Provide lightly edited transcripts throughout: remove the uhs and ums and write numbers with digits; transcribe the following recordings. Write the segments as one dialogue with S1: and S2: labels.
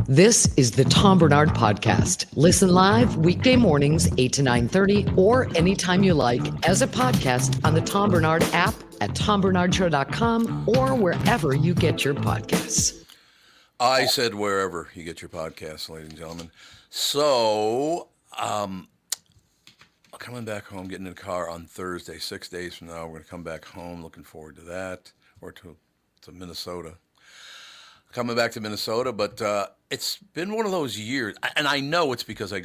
S1: This is the Tom Barnard Podcast. Listen live weekday mornings, 8 to 9:30, or anytime you like as a podcast on the Tom Barnard app at tombarnardshow.com or wherever you get your podcasts.
S2: I said wherever you get your podcasts, ladies and gentlemen. So, coming back home, getting in the car on Thursday, 6 days from now, we're going to come back home. Looking forward to that, or to Minnesota. Coming back to Minnesota, but it's been one of those years, and I know it's because I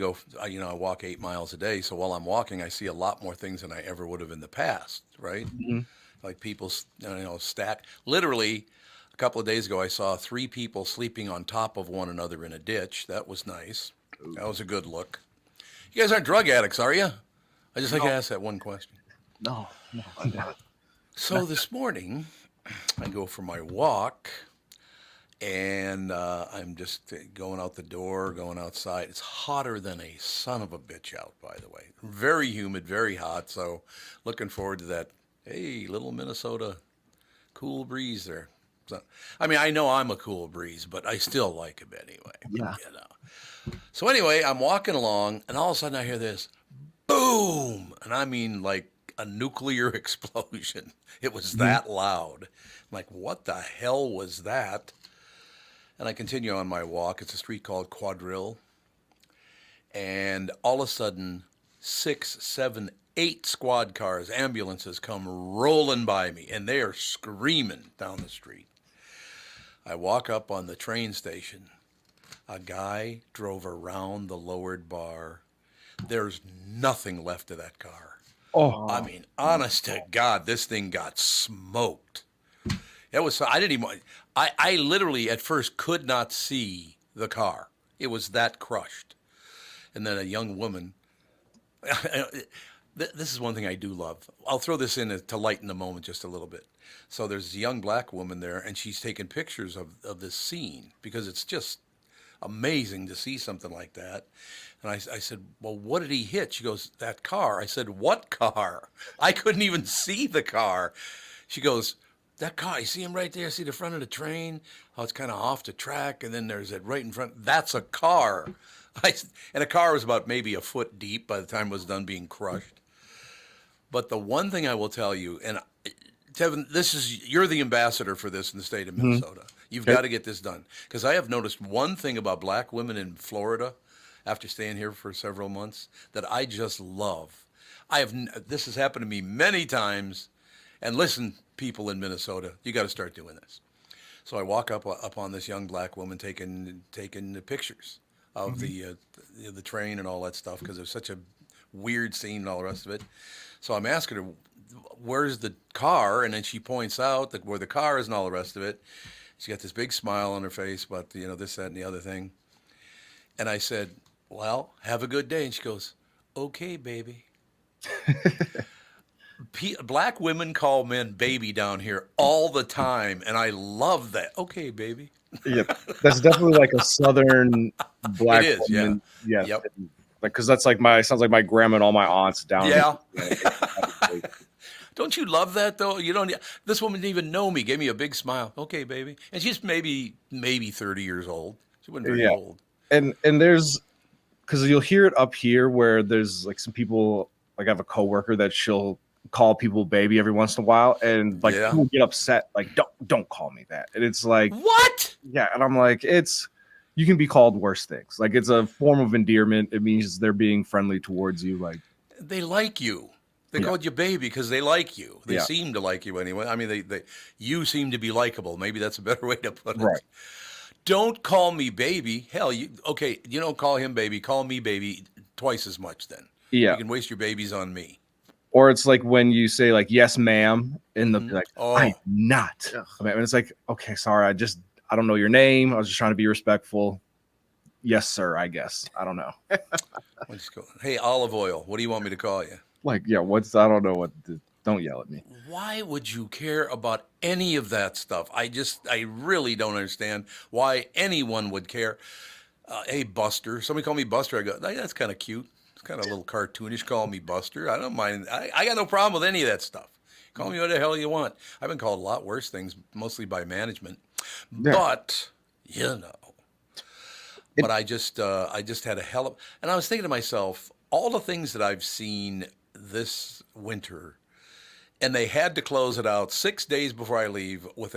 S2: walk 8 miles a day. So while I'm walking, I see a lot more things than I ever would have in the past, right? Mm-hmm. Like people, stack. Literally, a couple of days ago, I saw 3 people sleeping on top of one another in a ditch. That was nice. Ooh. That was a good look. You guys aren't drug addicts, are you? I just like to ask that one question.
S3: No.
S2: So this morning, I go for my walk. And I'm just going out the door, going outside. It's hotter than a son of a bitch out, by the way. Very humid, very hot. So looking forward to that, hey, little Minnesota cool breeze there. So, I mean, I know I'm a cool breeze, but I still like him anyway.
S3: Yeah.
S2: So anyway, I'm walking along, and all of a sudden I hear this boom. And I mean like a nuclear explosion. It was that loud. I'm like, what the hell was that? And I continue on my walk. It's a street called Quadrille. And all of a sudden, 6, 7, 8 squad cars, ambulances come rolling by me, and they are screaming down the street. I walk up on the train station. A guy drove around the lowered bar. There's nothing left of that car.
S3: Oh.
S2: I mean, honest to God, this thing got smoked. It was, I literally at first could not see the car. It was that crushed. And then a young woman, this is one thing I do love. I'll throw this in to lighten the moment just a little bit. So there's a young black woman there, and she's taking pictures of this scene because it's just amazing to see something like that. And I said, well, what did he hit? She goes, that car. I said, what car? I couldn't even see the car. She goes, that car, you see him right there? See the front of the train? How it's kind of off the track, and then there's it right in front. That's a car. And a car was about maybe a foot deep by the time it was done being crushed. But the one thing I will tell you, and Tevin, you're the ambassador for this in the state of Minnesota. Mm-hmm. You've got to get this done. Because I have noticed one thing about black women in Florida after staying here for several months that I just love. This has happened to me many times. And listen, people in Minnesota, you got to start doing this. So I walk up on this young black woman taking the pictures of the train and all that stuff because it was such a weird scene and all the rest of it. So I'm asking her, where's the car? And then she points out that where the car is and all the rest of it. She got this big smile on her face about this, that, and the other thing. And I said, well, have a good day. And she goes, okay, baby. Black women call men baby down here all the time, and I love that. Okay, baby.
S3: Yep, that's definitely like a southern black
S2: it is,
S3: woman.
S2: Yeah.
S3: Yep. Like, because that's like sounds like my grandma and all my aunts down.
S2: Yeah. Don't you love that though? This woman didn't even know me. Gave me a big smile. Okay, baby. And she's maybe 30 years old. She wasn't very old.
S3: And there's, because you'll hear it up here where there's like some people, like I have a coworker that she'll call people baby every once in a while, and like people get upset, like don't call me that. And it's like,
S2: what?
S3: Yeah, and I'm like, you can be called worse things. Like, it's a form of endearment. It means they're being friendly towards you. Like,
S2: they like you. They called you baby because they like you. They seem to like you anyway. I mean, you seem to be likable. Maybe that's a better way to put it.
S3: Right.
S2: Don't call me baby. Hell, you don't call him baby. Call me baby twice as much then.
S3: Yeah.
S2: You can waste your babies on me.
S3: Or it's like when you say like, yes, ma'am, in the like, I'm not. I mean, it's like, okay, sorry. I don't know your name. I was just trying to be respectful. Yes, sir, I guess. I don't know.
S2: Hey, olive oil. What do you want me to call you?
S3: Like, yeah, I don't know don't yell at me.
S2: Why would you care about any of that stuff? I really don't understand why anyone would care. Hey, Buster. Somebody call me Buster. I go, that's kind of cute. It's kind of a little cartoonish. Call me Buster. I don't mind. I got no problem with any of that stuff. Call me what the hell you want. I've been called a lot worse things, mostly by management. Yeah. But, but I just had a hell of, and I was thinking to myself, all the things that I've seen this winter, and they had to close it out 6 days before I leave with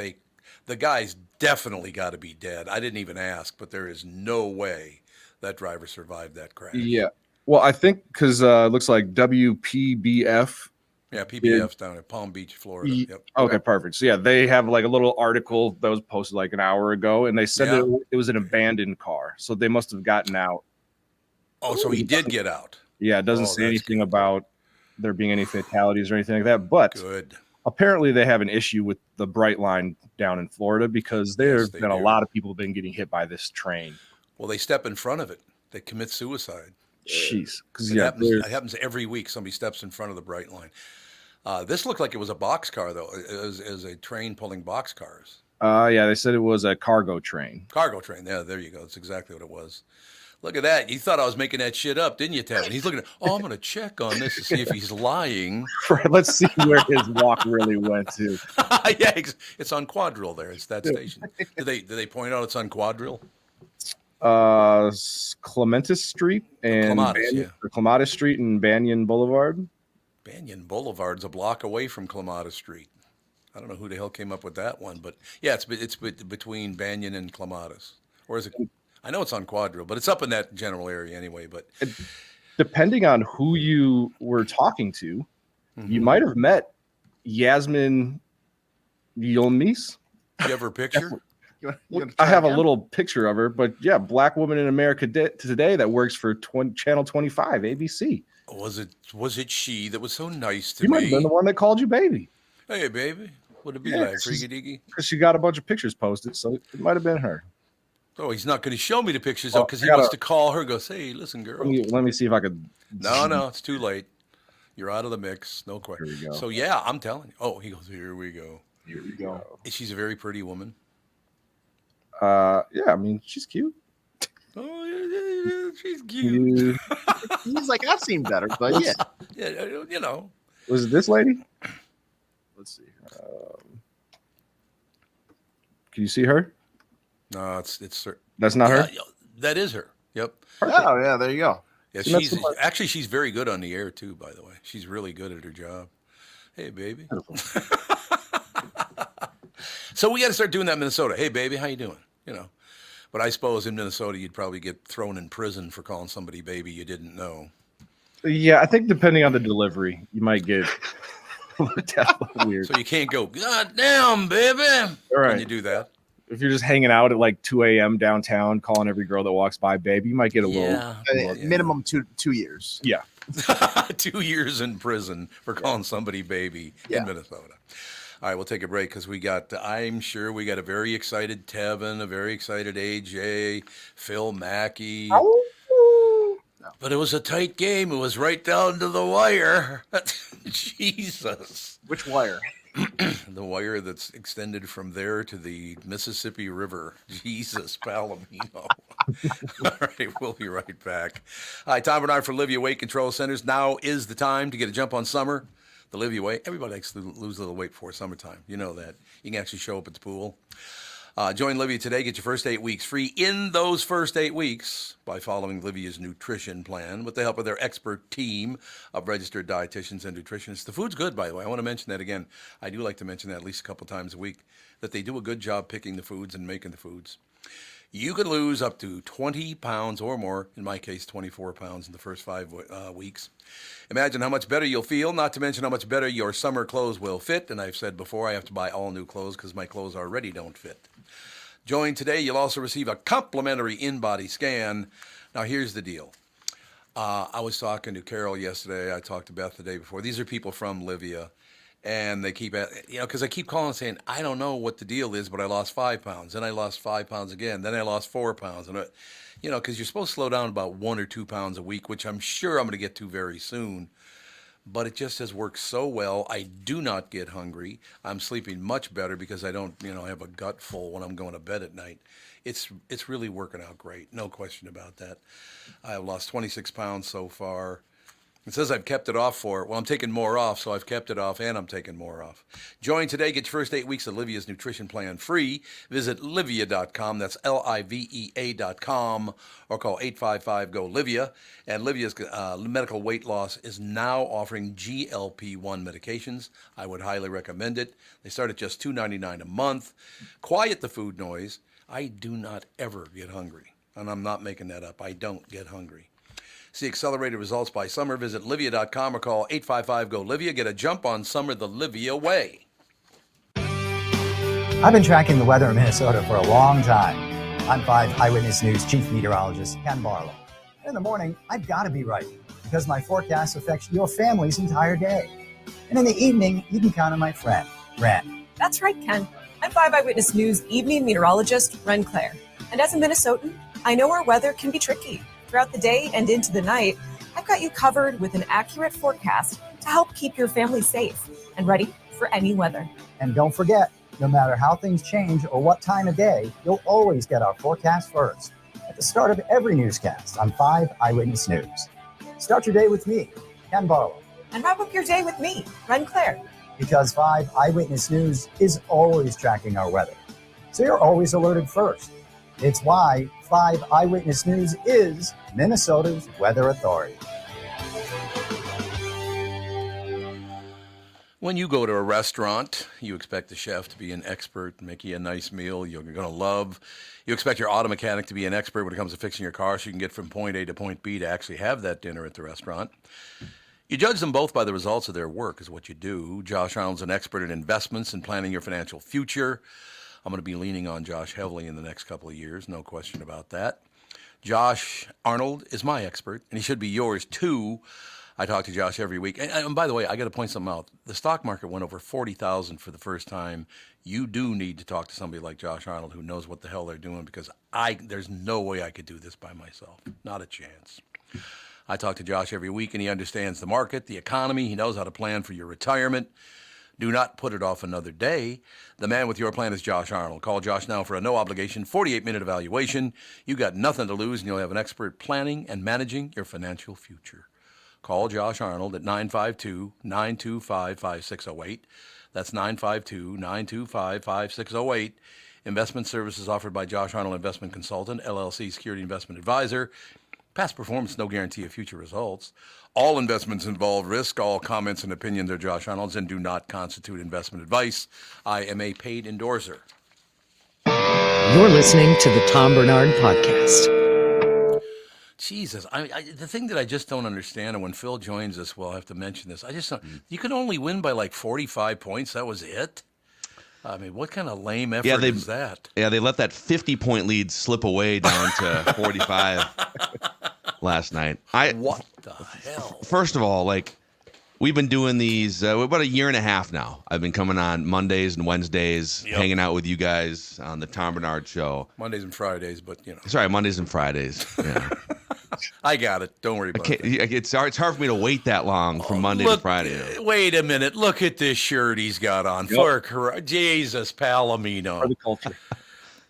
S2: the guy's definitely got to be dead. I didn't even ask, but there is no way that driver survived that crash.
S3: Yeah. Well, I think because it looks like WPBF.
S2: Yeah, PBF's down at Palm Beach, Florida. Yep.
S3: Okay, perfect. So yeah, they have like a little article that was posted like an hour ago, and they said that it was an abandoned car, so they must have gotten out.
S2: Oh, so he did get out.
S3: Yeah, it doesn't say anything about there being any fatalities or anything like that. But apparently, they have an issue with the Bright Line down in Florida because there's been a lot of people been getting hit by this train.
S2: Well, they step in front of it. They commit suicide.
S3: Jeez, because
S2: it happens every week. Somebody steps in front of the Bright Line. This looked like it was a boxcar, though. It was a train pulling boxcars.
S3: Yeah, they said it was a cargo train.
S2: Cargo train. Yeah, there you go. That's exactly what it was. Look at that. You thought I was making that shit up, didn't you, Tevin? He's looking at, I'm going to check on this to see if he's lying.
S3: Right, let's see where his walk really went to.
S2: Yeah, it's on Quadrille there. It's that station. Did they point out it's on Quadrille?
S3: Clementis Street and Clematis Street and Banyan Boulevard.
S2: Banyan Boulevard's a block away from Clematis Street. I don't know who the hell came up with that one, but yeah, it's between Banyan and Clematis. Or is it? I know it's on Quadrille, but it's up in that general area anyway. But
S3: depending on who you were talking to, you might have met Yasmin Yilmaz.
S2: You have her picture?
S3: I have a little picture of her, but yeah, black woman in America today that works for Channel 25 ABC.
S2: Was it she that was so nice to me?
S3: You might have been the one that called you baby.
S2: Hey, baby. What'd it be like? Freaky deaky?
S3: Because she got a bunch of pictures posted, so it might have been her.
S2: Oh, he's not going to show me the pictures, though, because he wants to call her and goes, hey, listen, girl.
S3: Let me see if I could.
S2: No, it's too late. You're out of the mix. No question. Here we go. So, yeah, I'm telling you. Oh, he goes, here we go.
S3: Here we go.
S2: She's a very pretty woman.
S3: Yeah, I mean, she's cute.
S2: Oh, yeah, she's cute.
S4: He's like, I've seen better, but yeah.
S2: Yeah, you know.
S3: Was it this lady? Let's see. Can you see her?
S2: No, it's her.
S3: That's not her?
S2: That is her. Yep.
S4: Perfect. Oh, yeah, there you go.
S2: Yeah, she's very good on the air, too, by the way. She's really good at her job. Hey, baby. So we got to start doing that in Minnesota. Hey, baby, how you doing? You know. But I suppose in Minnesota, you'd probably get thrown in prison for calling somebody baby you didn't know.
S3: Yeah, I think depending on the delivery, you might get weird.
S2: So you can't go, God damn, baby.
S3: All right.
S2: When you do that.
S3: If you're just hanging out at like 2 a.m. downtown, calling every girl that walks by baby, you might get a little.
S4: Minimum 2 years.
S3: Yeah.
S2: 2 years in prison for calling somebody baby in Minnesota. All right, we'll take a break because I'm sure we got a very excited Tevin, a very excited AJ, Phil Mackey. But it was a tight game. It was right down to the wire. Jesus.
S4: Which wire?
S2: The wire that's extended from there to the Mississippi River. Jesus, Palomino. All right, we'll be right back. Hi, Tom Barnard for Livia Weight Control Centers. Now is the time to get a jump on summer. The Livia Weight. Everybody likes to lose a little weight before summertime. You know that. You can actually show up at the pool. Join Livia today. Get your first 8 weeks free in those first 8 weeks by following Livia's nutrition plan with the help of their expert team of registered dietitians and nutritionists. The food's good, by the way. I want to mention that again. I do like to mention that at least a couple times a week, that they do a good job picking the foods and making the foods. You could lose up to 20 pounds or more, in my case, 24 pounds in the first 5 weeks. Imagine how much better you'll feel, not to mention how much better your summer clothes will fit. And I've said before, I have to buy all new clothes because my clothes already don't fit. Join today. You'll also receive a complimentary in-body scan. Now, here's the deal. I was talking to Carol yesterday. I talked to Beth the day before. These are people from Livia. And they keep, because I keep calling and saying, I don't know what the deal is, but I lost 5 pounds. Then I lost 5 pounds again. Then I lost 4 pounds. And, because you're supposed to slow down about 1 or 2 pounds a week, which I'm sure I'm going to get to very soon. But it just has worked so well. I do not get hungry. I'm sleeping much better because I don't, have a gut full when I'm going to bed at night. It's really working out great. No question about that. I've lost 26 pounds so far. It says I've kept it off I'm taking more off, so I've kept it off and I'm taking more off. Join today. Get your first 8 weeks of Livia's nutrition plan free. Visit livia.com. That's LIVEA.com, or call 855-GO-LIVIA. And Livia's medical weight loss is now offering GLP-1 medications. I would highly recommend it. They start at just $2.99 a month. Quiet the food noise. I do not ever get hungry. And I'm not making that up. I don't get hungry. See accelerated results by summer. Visit livia.com or call 855-GO-LIVIA. Get a jump on summer the Livia way.
S5: I've been tracking the weather in Minnesota for a long time. I'm 5 Eyewitness News Chief Meteorologist Ken Barlow. In the morning, I've got to be right because my forecast affects your family's entire day. And in the evening, you can count on my friend, Ren.
S6: That's right, Ken. I'm 5 Eyewitness News Evening Meteorologist Ren Claire. And as a Minnesotan, I know our weather can be tricky. Throughout the day and into the night, I've got you covered with an accurate forecast to help keep your family safe and ready for any weather.
S5: And don't forget, no matter how things change or what time of day, you'll always get our forecast first at the start of every newscast on 5 Eyewitness News. Start your day with me, Ken Barlow.
S6: And wrap up your day with me, Ren Claire.
S5: Because 5 Eyewitness News is always tracking our weather, so you're always alerted first. It's why 5 Eyewitness News is Minnesota's weather authority.
S2: When you go to a restaurant, you expect the chef to be an expert, make you a nice meal you're going to love. You expect your auto mechanic to be an expert when it comes to fixing your car so you can get from point A to point B to actually have that dinner at the restaurant. You judge them both by the results of their work is what you do. Josh Arnold's an expert in investments and planning your financial future. I'm going to be leaning on Josh heavily in the next couple of years, no question about that. Josh Arnold is my expert, and he should be yours too. I talk to Josh every week. And by the way, I got to point something out. The stock market went over 40,000 for the first time. You do need to talk to somebody like Josh Arnold who knows what the hell they're doing, because there's no way I could do this by myself. Not a chance. I talk to Josh every week, and he understands the market, the economy. He knows how to plan for your retirement. Do not put it off another day. The man with your plan is Josh Arnold. Call Josh now for a no-obligation 48-minute evaluation. You got nothing to lose, and you'll have an expert planning and managing your financial future. Call Josh Arnold at 952-925-5608. That's 952-925-5608. Investment services offered by Josh Arnold Investment Consultant, LLC Security Investment Advisor. Past performance, no guarantee of future results. All investments involve risk. All comments and opinions are Josh Arnold's and do not constitute investment advice. I am a paid endorser.
S1: You're listening to the Tom Barnard Podcast.
S2: Jesus, the thing that I just don't understand, and when Phil joins us, we'll have to mention this. I just don't, you could only win by like 45 points. That was it? I mean, what kind of lame effort is that?
S7: Yeah, they let that 50-point lead slip away down to 45 last night.
S2: What the hell?
S7: First of all, like, we've been doing these about a year and a half now. I've been coming on Mondays and Wednesdays, hanging out with you guys on the Tom Barnard Show.
S2: Mondays and Fridays, but you know.
S7: Sorry, Mondays and Fridays. Yeah.
S2: I got it. Don't worry about it.
S7: It's hard for me to wait that long from Monday to Friday.
S2: Wait a minute. Look at this shirt he's got on. Yep. Jesus, Palomino.
S3: For the culture.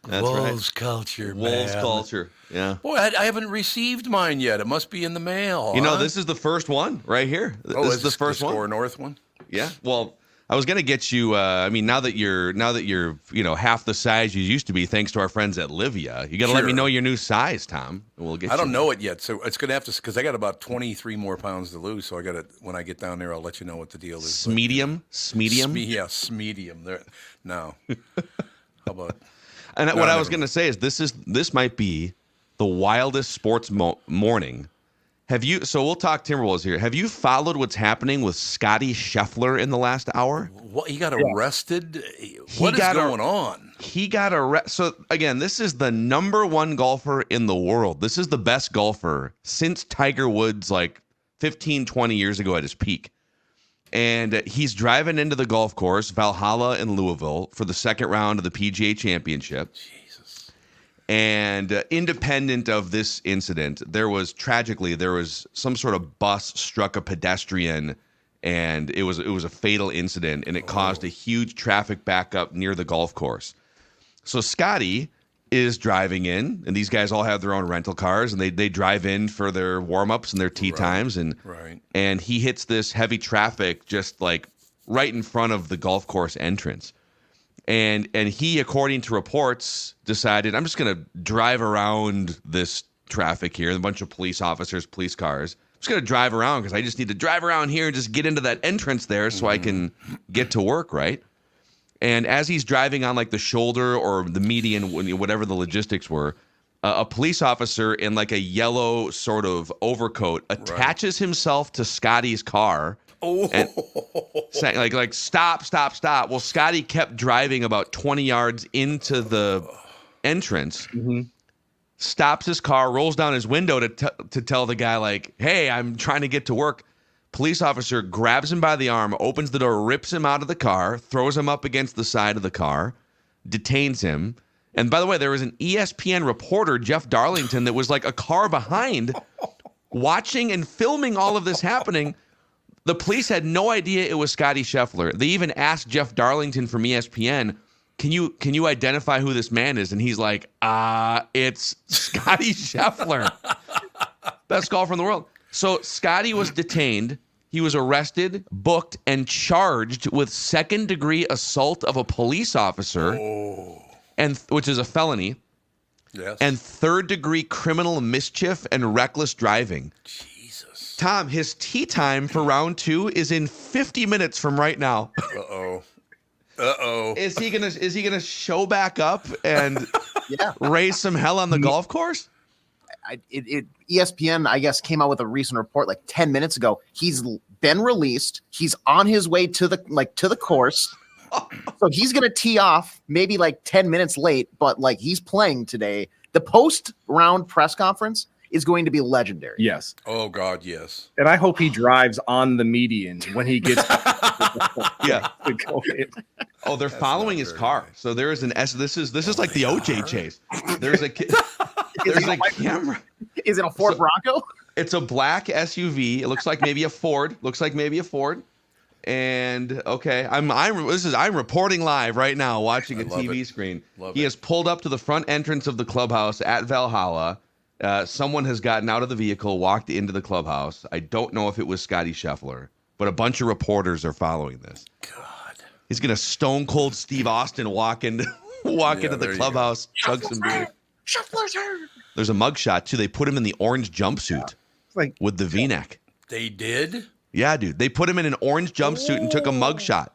S7: That's
S2: Wolves
S7: right.
S2: culture, man.
S7: Wolves culture, yeah.
S2: Boy, I haven't received mine yet. It must be in the mail.
S7: You know, this is the first one right here. This is the first one.
S2: SKOR North one?
S7: Yeah. Well, I was gonna get you. I mean, now that you're half the size you used to be, thanks to our friends at Livia, you got to let me know your new size, Tom. And we'll get.
S2: I don't know it yet, so it's gonna have to, because I got about 23 more pounds to lose. So I got to, when I get down there, I'll let you know what the deal is.
S7: Medium.
S2: Yes, medium. There. No. How about?
S7: And what I was gonna say is this might be the wildest sports morning. Have you? So we'll talk Timberwolves here. Have you followed what's happening with Scottie Sheffler in the last hour?
S2: What, he got arrested? What is going on?
S7: He got arrested. So again, this is the #1 golfer in the world. This is the best golfer since Tiger Woods, like 15, 20 years ago at his peak. And he's driving into the golf course, Valhalla in Louisville, for the second round of the PGA Championship.
S2: Jesus.
S7: And independent of this incident, there was some sort of bus struck a pedestrian, and it was a fatal incident, and it caused a huge traffic backup near the golf course. So Scottie is driving in, and these guys all have their own rental cars, and they drive in for their warm-ups and their tee times, and he hits this heavy traffic just like right in front of the golf course entrance. And he, according to reports, decided, I'm just going to drive around this traffic here, a bunch of police officers, police cars. I'm just going to drive around because I just need to drive around here and just get into that entrance there so I can get to work, right? And as he's driving on like the shoulder or the median, whatever the logistics were, a police officer in like a yellow sort of overcoat attaches himself to Scottie's car. And saying like stop. Well, Scottie kept driving about 20 yards into the entrance, stops his car, rolls down his window to tell the guy like, hey, I'm trying to get to work. Police officer grabs him by the arm, opens the door, rips him out of the car, throws him up against the side of the car, detains him. And by the way, there was an ESPN reporter, Jeff Darlington, that was like a car behind, watching and filming all of this happening. The police had no idea it was Scottie Sheffler. They even asked Jeff Darlington from ESPN, can you identify who this man is? And he's like, it's Scottie Sheffler. Best golfer in the world. So Scottie was detained. He was arrested, booked, and charged with second-degree assault of a police officer, and which is a felony, and third-degree criminal mischief and reckless driving. Jesus. Tom, his tee time for round 2 is in 50 minutes from right now. Uh-oh. Is he gonna show back up and raise some hell on the golf course?
S4: ESPN, I guess, came out with a recent report like 10 minutes ago. He's been released. He's on his way to the course. So he's going to tee off maybe like 10 minutes late, but like he's playing today. The post-round press conference is going to be legendary.
S3: Yes.
S2: Oh, God, yes.
S3: And I hope he drives on the median when he gets
S7: to go in. Oh, they're following his car. Nice. So there is an This is like the OJ chase. There's a camera.
S4: Is it a Ford Bronco?
S7: It's a black SUV. It looks like maybe a Ford. And okay, I'm reporting live right now, watching a TV screen. He has pulled up to the front entrance of the clubhouse at Valhalla. Someone has gotten out of the vehicle, walked into the clubhouse. I don't know if it was Scottie Sheffler, but a bunch of reporters are following this. God, he's gonna Stone Cold Steve Austin walk into the clubhouse, chug some beer.
S4: Sheffler's hurt.
S7: There's a mugshot too. They put him in the orange jumpsuit with the V-neck.
S2: They did?
S7: Yeah, dude. They put him in an orange jumpsuit and took a mugshot.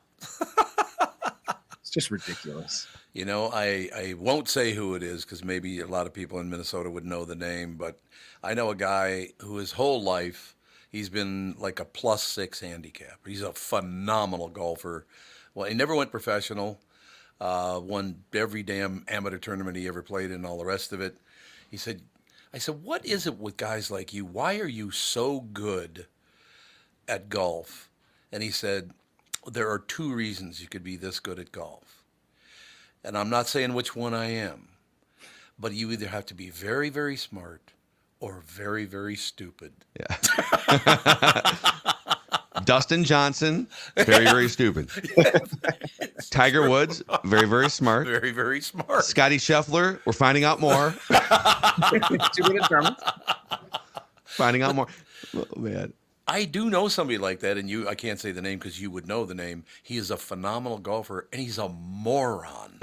S3: It's just ridiculous.
S2: You know, I won't say who it is because maybe a lot of people in Minnesota would know the name, but I know a guy who his whole life he's been like a +6 handicap. He's a phenomenal golfer. Well, he never went professional. Won every damn amateur tournament he ever played in and all the rest of it. I said, what is it with guys like you? Why are you so good at golf? And he said, there are 2 reasons you could be this good at golf. And I'm not saying which one I am, but you either have to be very, very smart or very, very stupid.
S7: Yeah. Dustin Johnson, very, very stupid. Tiger Woods, very, very smart.
S2: Very, very smart.
S7: Scottie Sheffler, we're finding out more. Finding out more. Oh, man.
S2: I do know somebody like that, and I can't say the name because you would know the name. He is a phenomenal golfer, and he's a moron.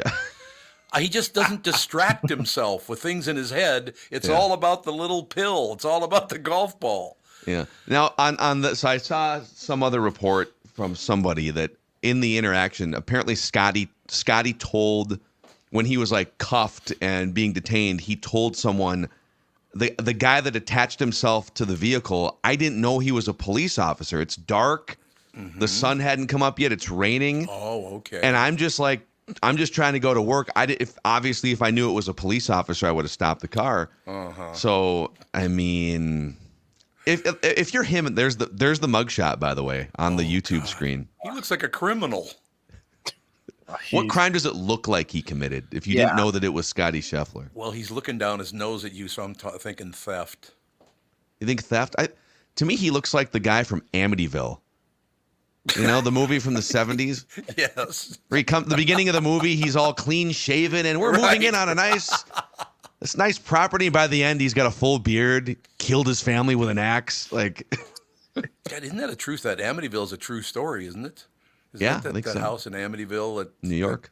S2: He just doesn't distract himself with things in his head. It's all about the little pill. It's all about the golf ball.
S7: Yeah. Now, so I saw some other report from somebody that in the interaction, apparently Scottie told, when he was like cuffed and being detained, he told someone, the guy that attached himself to the vehicle, I didn't know he was a police officer. It's dark. Mm-hmm. The sun hadn't come up yet. It's raining.
S2: Oh, okay.
S7: And I'm just trying to go to work. If I knew it was a police officer, I would have stopped the car. Uh-huh. So, I mean, if you're him, there's the mugshot, by the way, on the YouTube screen.
S2: He looks like a criminal.
S7: What crime does it look like he committed if you didn't know that it was Scottie Sheffler?
S2: Well, he's looking down his nose at you, so I'm thinking theft.
S7: You think theft? To me, he looks like the guy from Amityville. You know, the movie from the 70s?
S2: Yes.
S7: Where the beginning of the movie, he's all clean shaven, and we're moving in on this nice property. By the end, he's got a full beard, killed his family with an axe. Like,
S2: God, isn't that a truth? That Amityville is a true story, isn't it?
S7: Yeah,
S2: I think that
S7: so.
S2: house in Amityville,
S7: New York,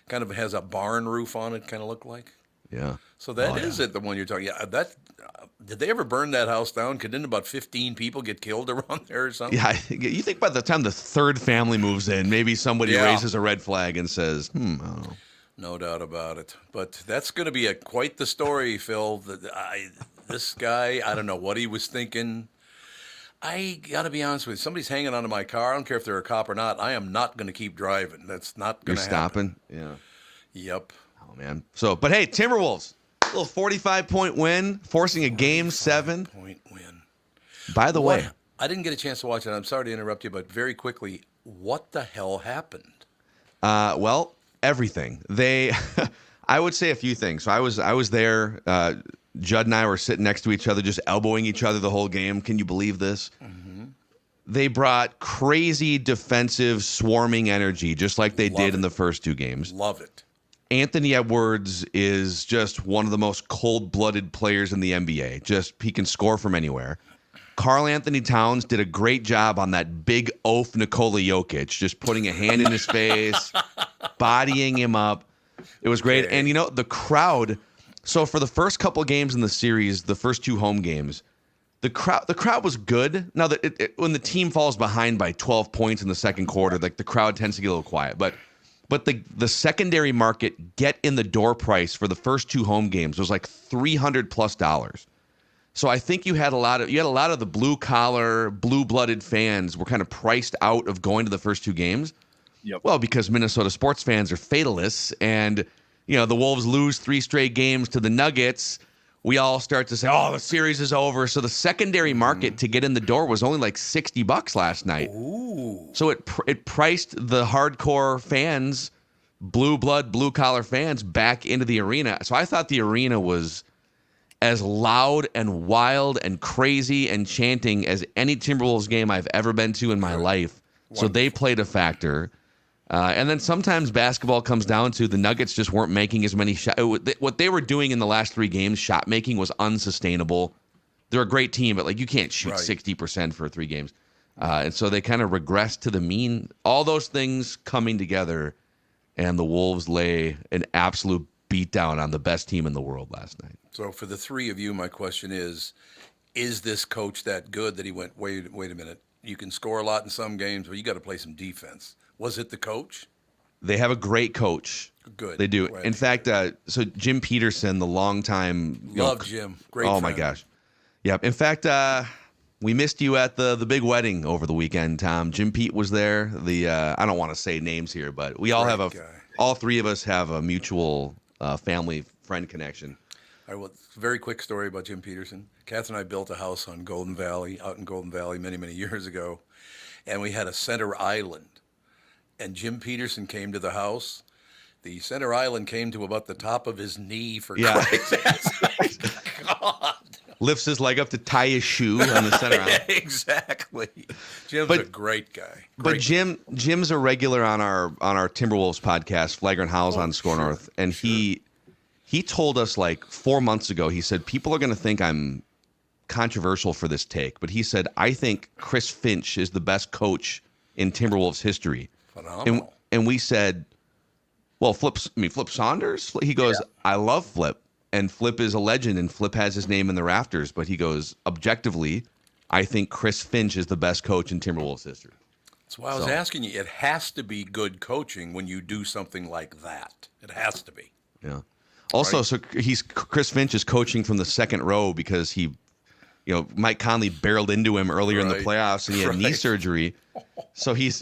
S2: that kind of has a barn roof on it, kind of look like.
S7: Yeah.
S2: So that is it, the one you're talking. Yeah, did they ever burn that house down? Didn't about 15 people get killed around there or something?
S7: Yeah, you think by the time the third family moves in, maybe somebody raises a red flag and says, I don't know.
S2: No doubt about it. But that's going to be quite the story, Phil. This guy, I don't know what he was thinking. I got to be honest with you. Somebody's hanging onto my car. I don't care if they're a cop or not. I am not going to keep driving. That's not going to happen.
S7: You're stopping? Yeah.
S2: Yep.
S7: Oh, man. So, but hey, Timberwolves, a little 45-point win, forcing a Game 7.
S2: Point win.
S7: By the way,
S2: I didn't get a chance to watch it. I'm sorry to interrupt you, but very quickly, what the hell happened?
S7: Well, everything. I would say a few things. So I was there. Judd and I were sitting next to each other, just elbowing each other the whole game. Can you believe this? Mm-hmm. They brought crazy defensive swarming energy, just like they did in the first two games.
S2: Love it.
S7: Anthony Edwards is just one of the most cold-blooded players in the NBA. He can score from anywhere. Karl Anthony Towns did a great job on that big oaf Nikola Jokic, just putting a hand in his face, bodying him up. It was great. And, the crowd. So for the first couple of games in the series, the first two home games, the crowd was good. Now, when the team falls behind by 12 points in the second quarter, like the crowd tends to get a little quiet. But the secondary market get in the door price for the first two home games was like $300+. So I think you had a lot of the blue collar, blue blooded fans were kind of priced out of going to the first two games.
S3: Yep.
S7: Well, because Minnesota sports fans are fatalists, and the Wolves lose 3 straight games to the Nuggets. We all start to say, "Oh, the series is over." So the secondary market to get in the door was only like $60 last night.
S2: Ooh.
S7: So it priced the hardcore fans, blue blood, blue collar fans, back into the arena. So I thought the arena was as loud and wild and crazy and chanting as any Timberwolves game I've ever been to in my life. Wonderful. So they played a factor. And then sometimes basketball comes down to the Nuggets just weren't making as many shots. What they were doing in the last 3 games, shot making, was unsustainable. They're a great team, but you can't shoot 60% for 3 games. And so they kind of regressed to the mean. All those things coming together, and the Wolves lay an absolute beatdown on the best team in the world last night.
S2: So for the three of you, my question is this coach that good that he went, wait a minute, you can score a lot in some games, but you got to play some defense. Was it the coach?
S7: They have a great coach.
S2: Good.
S7: They do.
S2: Right.
S7: In fact, so Jim Peterson, the longtime...
S2: Love Jim. Great
S7: Oh,
S2: friend.
S7: my gosh. Yep. In fact, we missed you at the big wedding over the weekend, Tom. Jim Pete was there. I don't want to say names here, but we all have all 3 of us have a mutual family friend connection.
S2: All right, well, very quick story about Jim Peterson. Kath and I built a house out in Golden Valley many, many years ago, and we had a center island. And Jim Peterson came to the house. The center island came to about the top of his knee for Christ's sake. God.
S7: Lifts his leg up to tie his shoe on the center island.
S2: Exactly. Jim's a great guy.
S7: But Jim's a regular on our Timberwolves podcast, Flagrant Howls on SKOR North, and he told us like 4 months ago. He said people are going to think I'm controversial for this take, but he said I think Chris Finch is the best coach in Timberwolves history.
S2: Phenomenal.
S7: And we said, well, Flip Saunders? He goes, I love Flip. And Flip is a legend, and Flip has his name in the rafters. But he goes, objectively, I think Chris Finch is the best coach in Timberwolves history.
S2: That's why I was asking you. It has to be good coaching when you do something like that. It has to be.
S7: Yeah. Also, so Chris Finch is coaching from the second row because Mike Conley barreled into him earlier in the playoffs, and he had knee surgery. So he's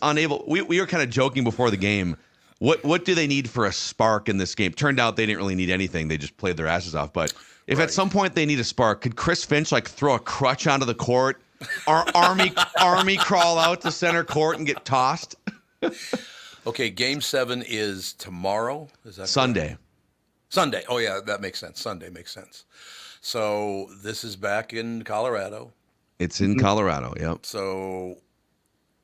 S7: unable. We were kind of joking before the game. What do they need for a spark in this game? Turned out they didn't really need anything. They just played their asses off. But if at some point they need a spark, could Chris Finch throw a crutch onto the court, or army crawl out to center court and get tossed?
S2: Okay, Game 7 is tomorrow. Is that
S7: Sunday?
S2: Correct? Sunday. Oh yeah, that makes sense. Sunday makes sense. So this is back in Colorado.
S7: It's in Colorado. Yep.
S2: So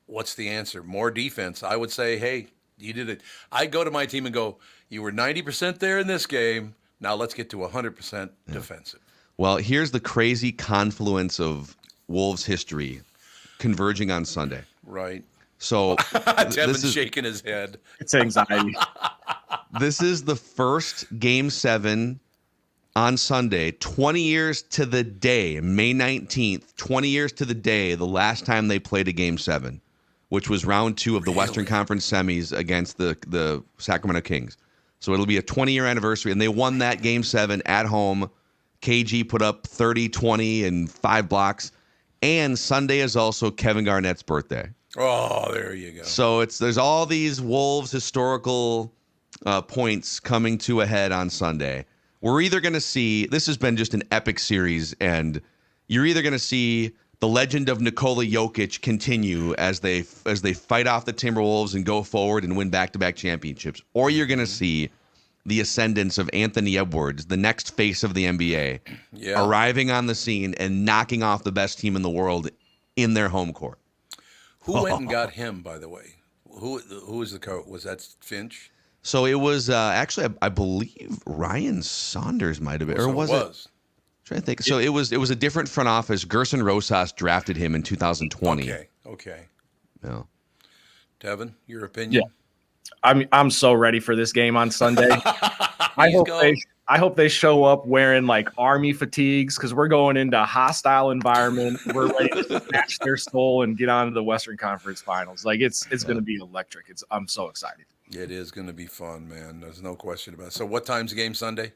S2: what's the answer? More defense. I would say, hey, you did it. I'd go to my team and go, you were 90% there in this game. Now let's get to 100% defensive.
S7: Well, here's the crazy confluence of Wolves history converging on Sunday.
S2: Right.
S7: So
S2: Devin's shaking his head.
S3: It's anxiety.
S7: This is the first Game 7 on Sunday, 20 years to the day, May 19th, 20 years to the day, the last time they played a Game 7, which was round 2 of the Western Conference semis against the Sacramento Kings. So it'll be a 20-year anniversary, and they won that Game 7 at home. KG put up 30, 20, and 5 blocks. And Sunday is also Kevin Garnett's birthday.
S2: Oh, there you go.
S7: So there's all these Wolves historical points coming to a head on Sunday. We're either going to see, this has been just an epic series, and you're either going to see the legend of Nikola Jokic continue as they fight off the Timberwolves and go forward and win back-to-back championships, or you're going to see the ascendance of Anthony Edwards, the next face of the NBA, arriving on the scene and knocking off the best team in the world in their home court.
S2: Who went and got him, by the way? Who was the coach? Was that Finch?
S7: So it was actually, I believe Ryan Saunders might have been, or was it? I'm trying to think. So it was a different front office. Gerson Rosas drafted him in 2020.
S2: Okay.
S7: Yeah.
S2: Devin, your opinion?
S3: Yeah. I'm so ready for this game on Sunday. I hope they show up wearing like army fatigues because we're going into a hostile environment. We're ready to snatch their soul and get on to the Western Conference Finals. Like it's going to be electric. I'm so excited.
S2: It is going to be fun, man. There's no question about it. So what time's the game Sunday?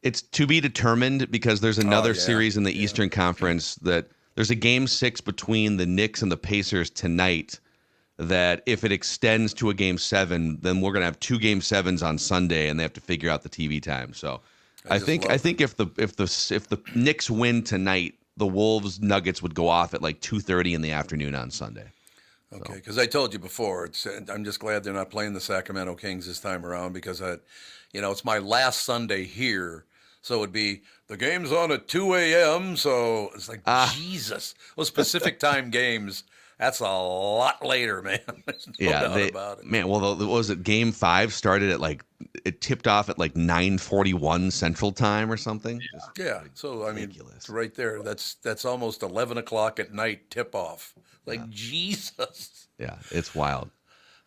S7: It's to be determined because there's another series in the Eastern Conference that there's a Game 6 between the Knicks and the Pacers tonight that if it extends to a Game 7, then we're going to have 2 Game 7s on Sunday, and they have to figure out the TV time. So I think if the Knicks win tonight, the Wolves Nuggets would go off at like 2:30 in the afternoon on Sunday.
S2: Okay, because I told you before, I'm just glad they're not playing the Sacramento Kings this time around because it's my last Sunday here, so it'd be the game's on at 2 a.m. So it's like Jesus, those Pacific time games. That's a lot later, man. There's no doubt about it.
S7: Man, well, was it Game 5 started at it tipped off at 9:41 Central Time or something?
S2: Yeah. So, I mean, it's right there. That's almost 11 o'clock at night tip off. Jesus.
S7: Yeah, it's wild.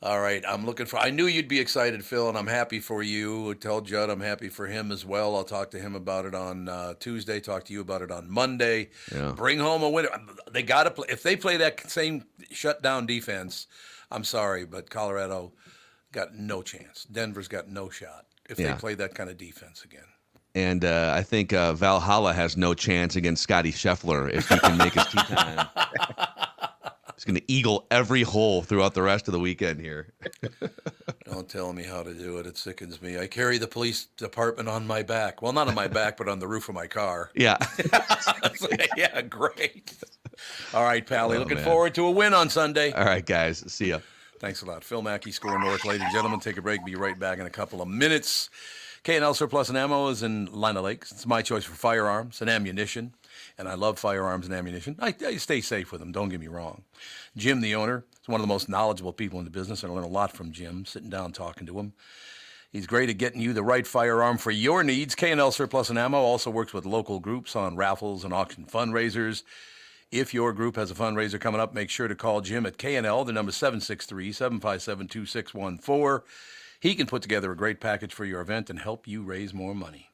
S2: All right. I knew you'd be excited, Phil, and I'm happy for you. Tell Judd I'm happy for him as well. I'll talk to him about it on Tuesday, talk to you about it on Monday.
S7: Yeah.
S2: Bring home a winner. They got to play. If they play that same shutdown defense, I'm sorry, but Colorado got no chance. Denver's got no shot if they play that kind of defense again.
S7: And I think Valhalla has no chance against Scottie Sheffler if he can make his tee time. He's going to eagle every hole throughout the rest of the weekend here.
S2: Don't tell me how to do it. It sickens me. I carry the police department on my back. Well, not on my back, but on the roof of my car.
S7: Yeah.
S2: Yeah, great. All right, Pally. Looking forward to a win on Sunday.
S7: All right, guys. See ya.
S2: Thanks a lot. Phil Mackey, SKOR North. Ladies and gentlemen, take a break. Be right back in a couple of minutes. K&L Surplus and Ammo is in Lina Lakes. It's my choice for firearms and ammunition. And I love firearms and ammunition. I stay safe with them, don't get me wrong. Jim, the owner, is one of the most knowledgeable people in the business, and I learn a lot from Jim, sitting down talking to him. He's great at getting you the right firearm for your needs. K&L Surplus and Ammo also works with local groups on raffles and auction fundraisers. If your group has a fundraiser coming up, make sure to call Jim at K&L. The number is 763-757-2614. He can put together a great package for your event and help you raise more money.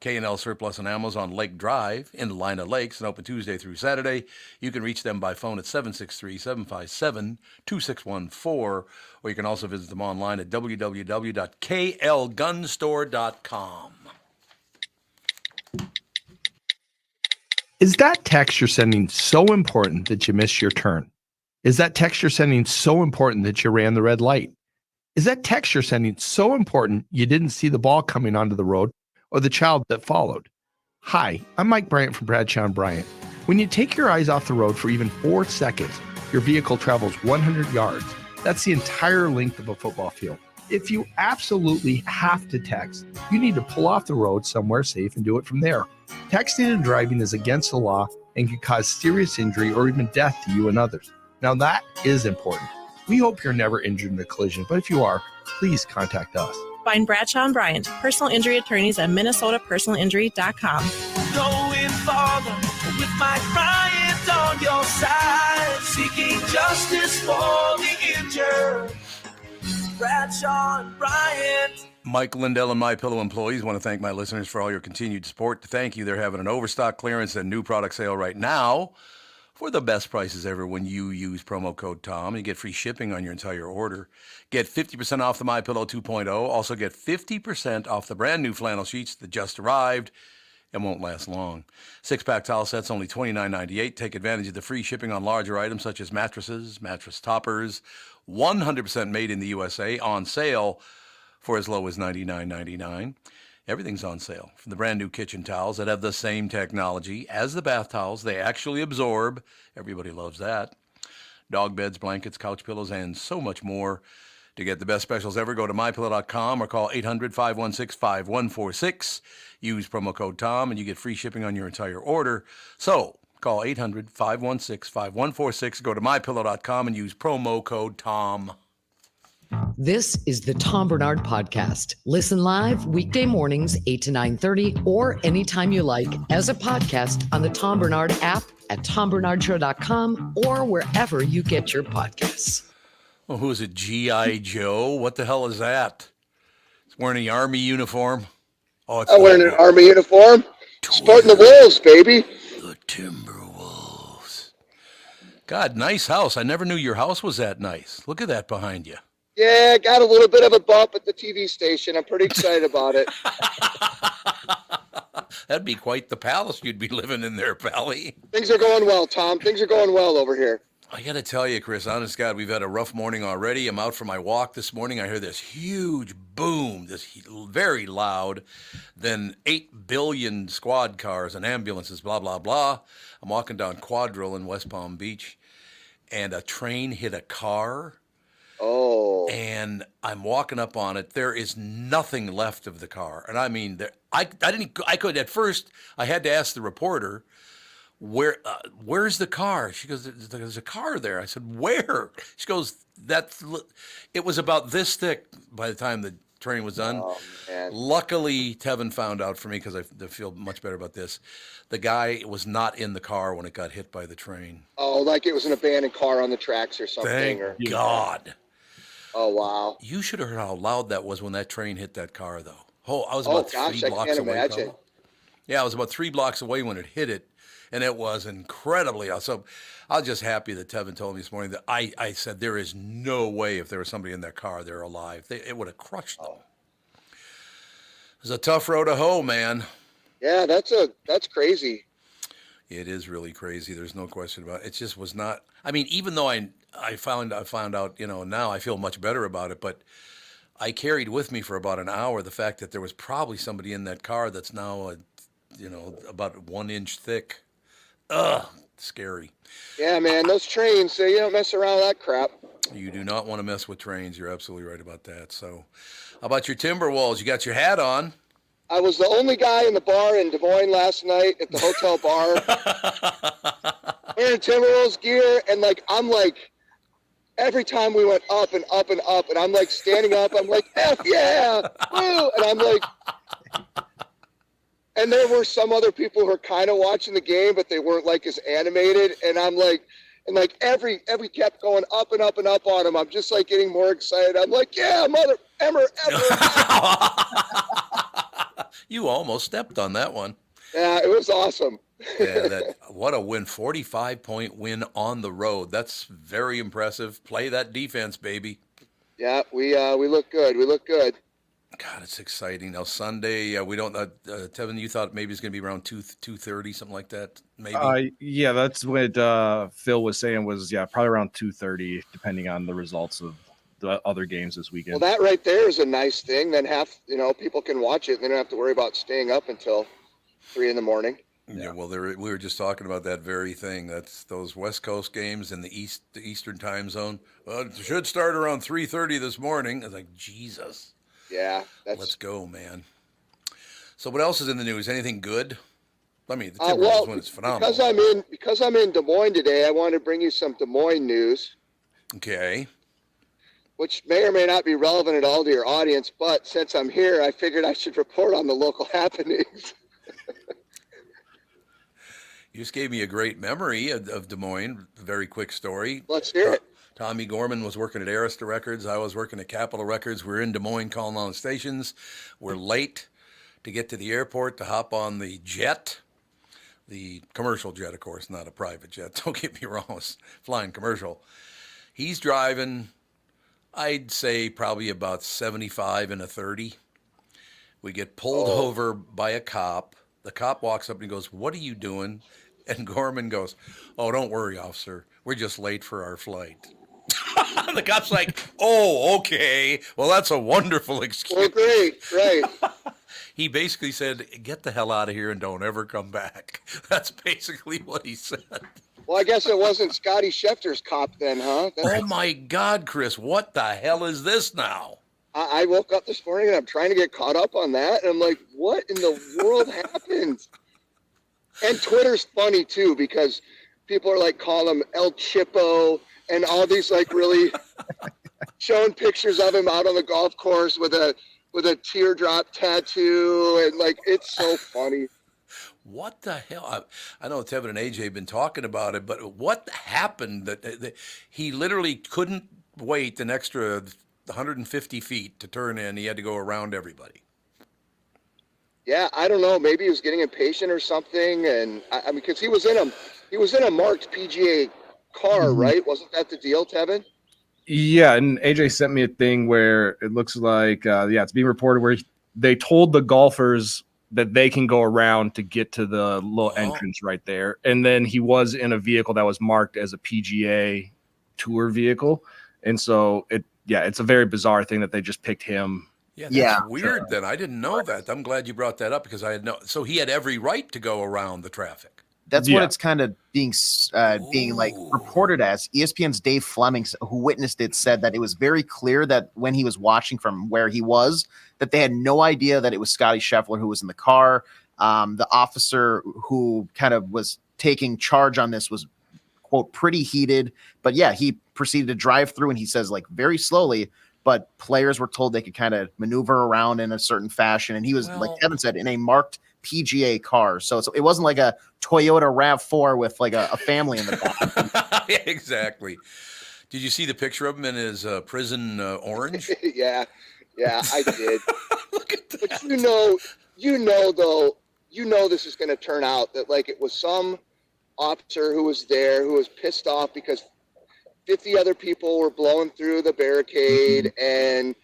S2: K&L Surplus and Ammo's on Lake Drive in Lina Lakes and open Tuesday through Saturday. You can reach them by phone at 763-757-2614, or you can also visit them online at www.klgunstore.com.
S8: Is that text you're sending so important that you missed your turn? Is that text you're sending so important that you ran the red light? Is that text you're sending so important you didn't see the ball coming onto the road or the child that followed? Hi, I'm Mike Bryant from Bradshaw & Bryant. When you take your eyes off the road for even 4 seconds, your vehicle travels 100 yards. That's the entire length of a football field. If you absolutely have to text, you need to pull off the road somewhere safe and do it from there. Texting and driving is against the law and can cause serious injury or even death to you and others. Now that is important. We hope you're never injured in a collision, but if you are, please contact us.
S9: Find Bradshaw and Bryant, personal injury attorneys at minnesotapersonalinjury.com.
S10: Going farther with Mike Bryant on your side, seeking justice for the injured. Bradshaw and Bryant.
S2: Mike Lindell and MyPillow employees want to thank my listeners for all your continued support. Thank you. They're having an overstock clearance and new product sale right now for the best prices ever when you use promo code TOM. You get free shipping on your entire order. Get 50% off the MyPillow 2.0. Also get 50% off the brand new flannel sheets that just arrived and won't last long. 6-pack towel sets only $29.98. Take advantage of the free shipping on larger items such as mattresses, mattress toppers, 100% made in the USA, on sale for as low as $99.99. Everything's on sale. From the brand new kitchen towels that have the same technology as the bath towels. They actually absorb. Everybody loves that. Dog beds, blankets, couch pillows, and so much more. To get the best specials ever, go to mypillow.com or call 800-516-5146. Use promo code TOM and you get free shipping on your entire order. So call 800-516-5146. Go to mypillow.com and use promo code TOM.
S1: This is the Tom Barnard Podcast. Listen live weekday mornings, 8 to 9:30, or anytime you like as a podcast on the Tom Barnard app at tombernardshow.com or wherever you get your podcasts.
S2: Well, who is it, G.I. Joe? What the hell is that? He's wearing an army uniform. Oh, it's
S11: I'm wearing an army uniform. Sporting the Wolves, baby.
S2: The Timberwolves. God, nice house. I never knew your house was that nice. Look at that behind you.
S11: Yeah, got a little bit of a bump at the TV station. I'm pretty excited about it.
S2: That'd be quite the palace you'd be living in there, Pally.
S11: Things are going well, Tom. Things are going well over here.
S2: I got to tell you, Chris, honest God, we've had a rough morning already. I'm out for my walk this morning. I hear this huge boom, this very loud, then 8 billion squad cars and ambulances, blah, blah, blah. I'm walking down Quadrille in West Palm Beach, and a train hit a car.
S11: Oh.
S2: And I'm walking up on it. There is nothing left of the car. And I mean, I could, at first, I had to ask the reporter, where's the car? She goes, there's a car there. I said, where? She goes, it was about this thick by the time the train was done.
S11: Oh, man.
S2: Luckily, Tevin found out for me, because I feel much better about this. The guy was not in the car when it got hit by the train.
S11: Oh, like it was an abandoned car on the tracks or something.
S2: Thank God.
S11: Oh, wow.
S2: You should have heard how loud that was when that train hit that car, though. Oh, I was about 3 blocks away.
S11: I can't imagine.
S2: Yeah, I was about 3 blocks away when it hit it, and it was incredibly loud. So I was just happy that Tevin told me this morning that I said there is no way if there was somebody in that car, they're alive. It would have crushed them. It was a tough road to hoe, man.
S11: Yeah, that's crazy.
S2: It is really crazy. There's no question about it. It just was not. I mean, even though I found out, now I feel much better about it, but I carried with me for about an hour the fact that there was probably somebody in that car that's now, about 1 inch thick. Ugh, scary.
S11: Yeah, man, those trains, you don't mess around with that crap.
S2: You do not want to mess with trains. You're absolutely right about that. So, how about your Timberwolves? You got your hat on.
S11: I was the only guy in the bar in Des Moines last night at the hotel bar wearing Timberwolves gear, and I'm every time we went up and up and up, and I'm standing up, I'm like, F yeah, woo, and I'm and there were some other people who were kind of watching the game, but they weren't as animated, and I'm every kept going up and up and up on him. I'm just getting more excited. I'm like, yeah, mother ever.
S2: You almost stepped on that one.
S11: Yeah, it was awesome.
S2: Yeah, what a win. 45-point win on the road. That's very impressive. Play that defense, baby.
S11: Yeah, we look good. We look good.
S2: God, it's exciting. Now, Sunday, we don't Tevin, you thought maybe it's going to be around 2:30, something like that, maybe?
S3: Yeah, that's what Phil was saying was, probably around 2:30, depending on the results of the other games this weekend.
S11: Well, that right there is a nice thing. Then people can watch it. They don't have to worry about staying up until 3 a.m.
S2: Yeah, well, we were just talking about that very thing. That's those West Coast games in the Eastern time zone. Well, it should start around 3:30 this morning. I was like, Jesus.
S11: Yeah.
S2: Let's go, man. So what else is in the news? Anything good? I mean, the Timberwolves win is phenomenal.
S11: Because I'm in Des Moines today, I want to bring you some Des Moines news.
S2: Okay.
S11: Which may or may not be relevant at all to your audience, but since I'm here, I figured I should report on the local happenings.
S2: You just gave me a great memory of Des Moines. Very quick story.
S11: Let's hear it.
S2: Tommy Gorman was working at Arista Records. I was working at Capitol Records. We're in Des Moines calling on the stations. We're late to get to the airport to hop on the jet. The commercial jet, of course, not a private jet. Don't get me wrong. It's flying commercial. He's driving, I'd say probably about 75 in a 30. We get pulled over by a cop. The cop walks up and he goes, "What are you doing?" And Gorman goes, "Oh, don't worry, officer. We're just late for our flight." The cop's like, "Oh, okay. Well, that's a wonderful excuse."
S11: Well, great, right.
S2: He basically said, "Get the hell out of here and don't ever come back." That's basically what he said.
S11: Well, I guess it wasn't Scottie Sheffler's cop then, huh?
S2: Oh, my God, Chris. What the hell is this now?
S11: I woke up this morning and I'm trying to get caught up on that. And I'm like, what in the world happened? And Twitter's funny, too, because people are like calling him El Chipo and all these like really showing pictures of him out on the golf course with a teardrop tattoo. And like, it's so funny.
S2: What the hell? I know Tevin and AJ have been talking about it, but what happened that he literally couldn't wait an extra 150 feet to turn in? He had to go around everybody.
S11: Yeah, I don't know. Maybe he was getting impatient or something. And I mean, because he was in a marked PGA car, right? Wasn't that the deal, Tevin?
S3: Yeah, and AJ sent me a thing where it looks like, it's being reported where they told the golfers that they can go around to get to the little entrance right there. And then he was in a vehicle that was marked as a PGA tour vehicle. And so it's a very bizarre thing that they just picked him.
S2: Yeah, that's weird then. I didn't know that. I'm glad you brought that up because I had so he had every right to go around the traffic.
S4: That's what it's kind of being like reported as. ESPN's Dave Fleming, who witnessed it, said that it was very clear that when he was watching from where he was, that they had no idea that it was Scottie Sheffler who was in the car. The officer who kind of was taking charge on this was, quote, pretty heated. But yeah, he proceeded to drive through and he says like very slowly, but players were told they could kind of maneuver around in a certain fashion. And he was, like Kevin said, in a marked PGA car. So it wasn't like a Toyota RAV4 with like a family in the back.
S2: Yeah, exactly. Did you see the picture of him in his prison orange?
S11: Yeah, I did.
S2: Look at that.
S11: But you know this is going to turn out that like it was some officer who was there who was pissed off because 50 other people were blowing through the barricade and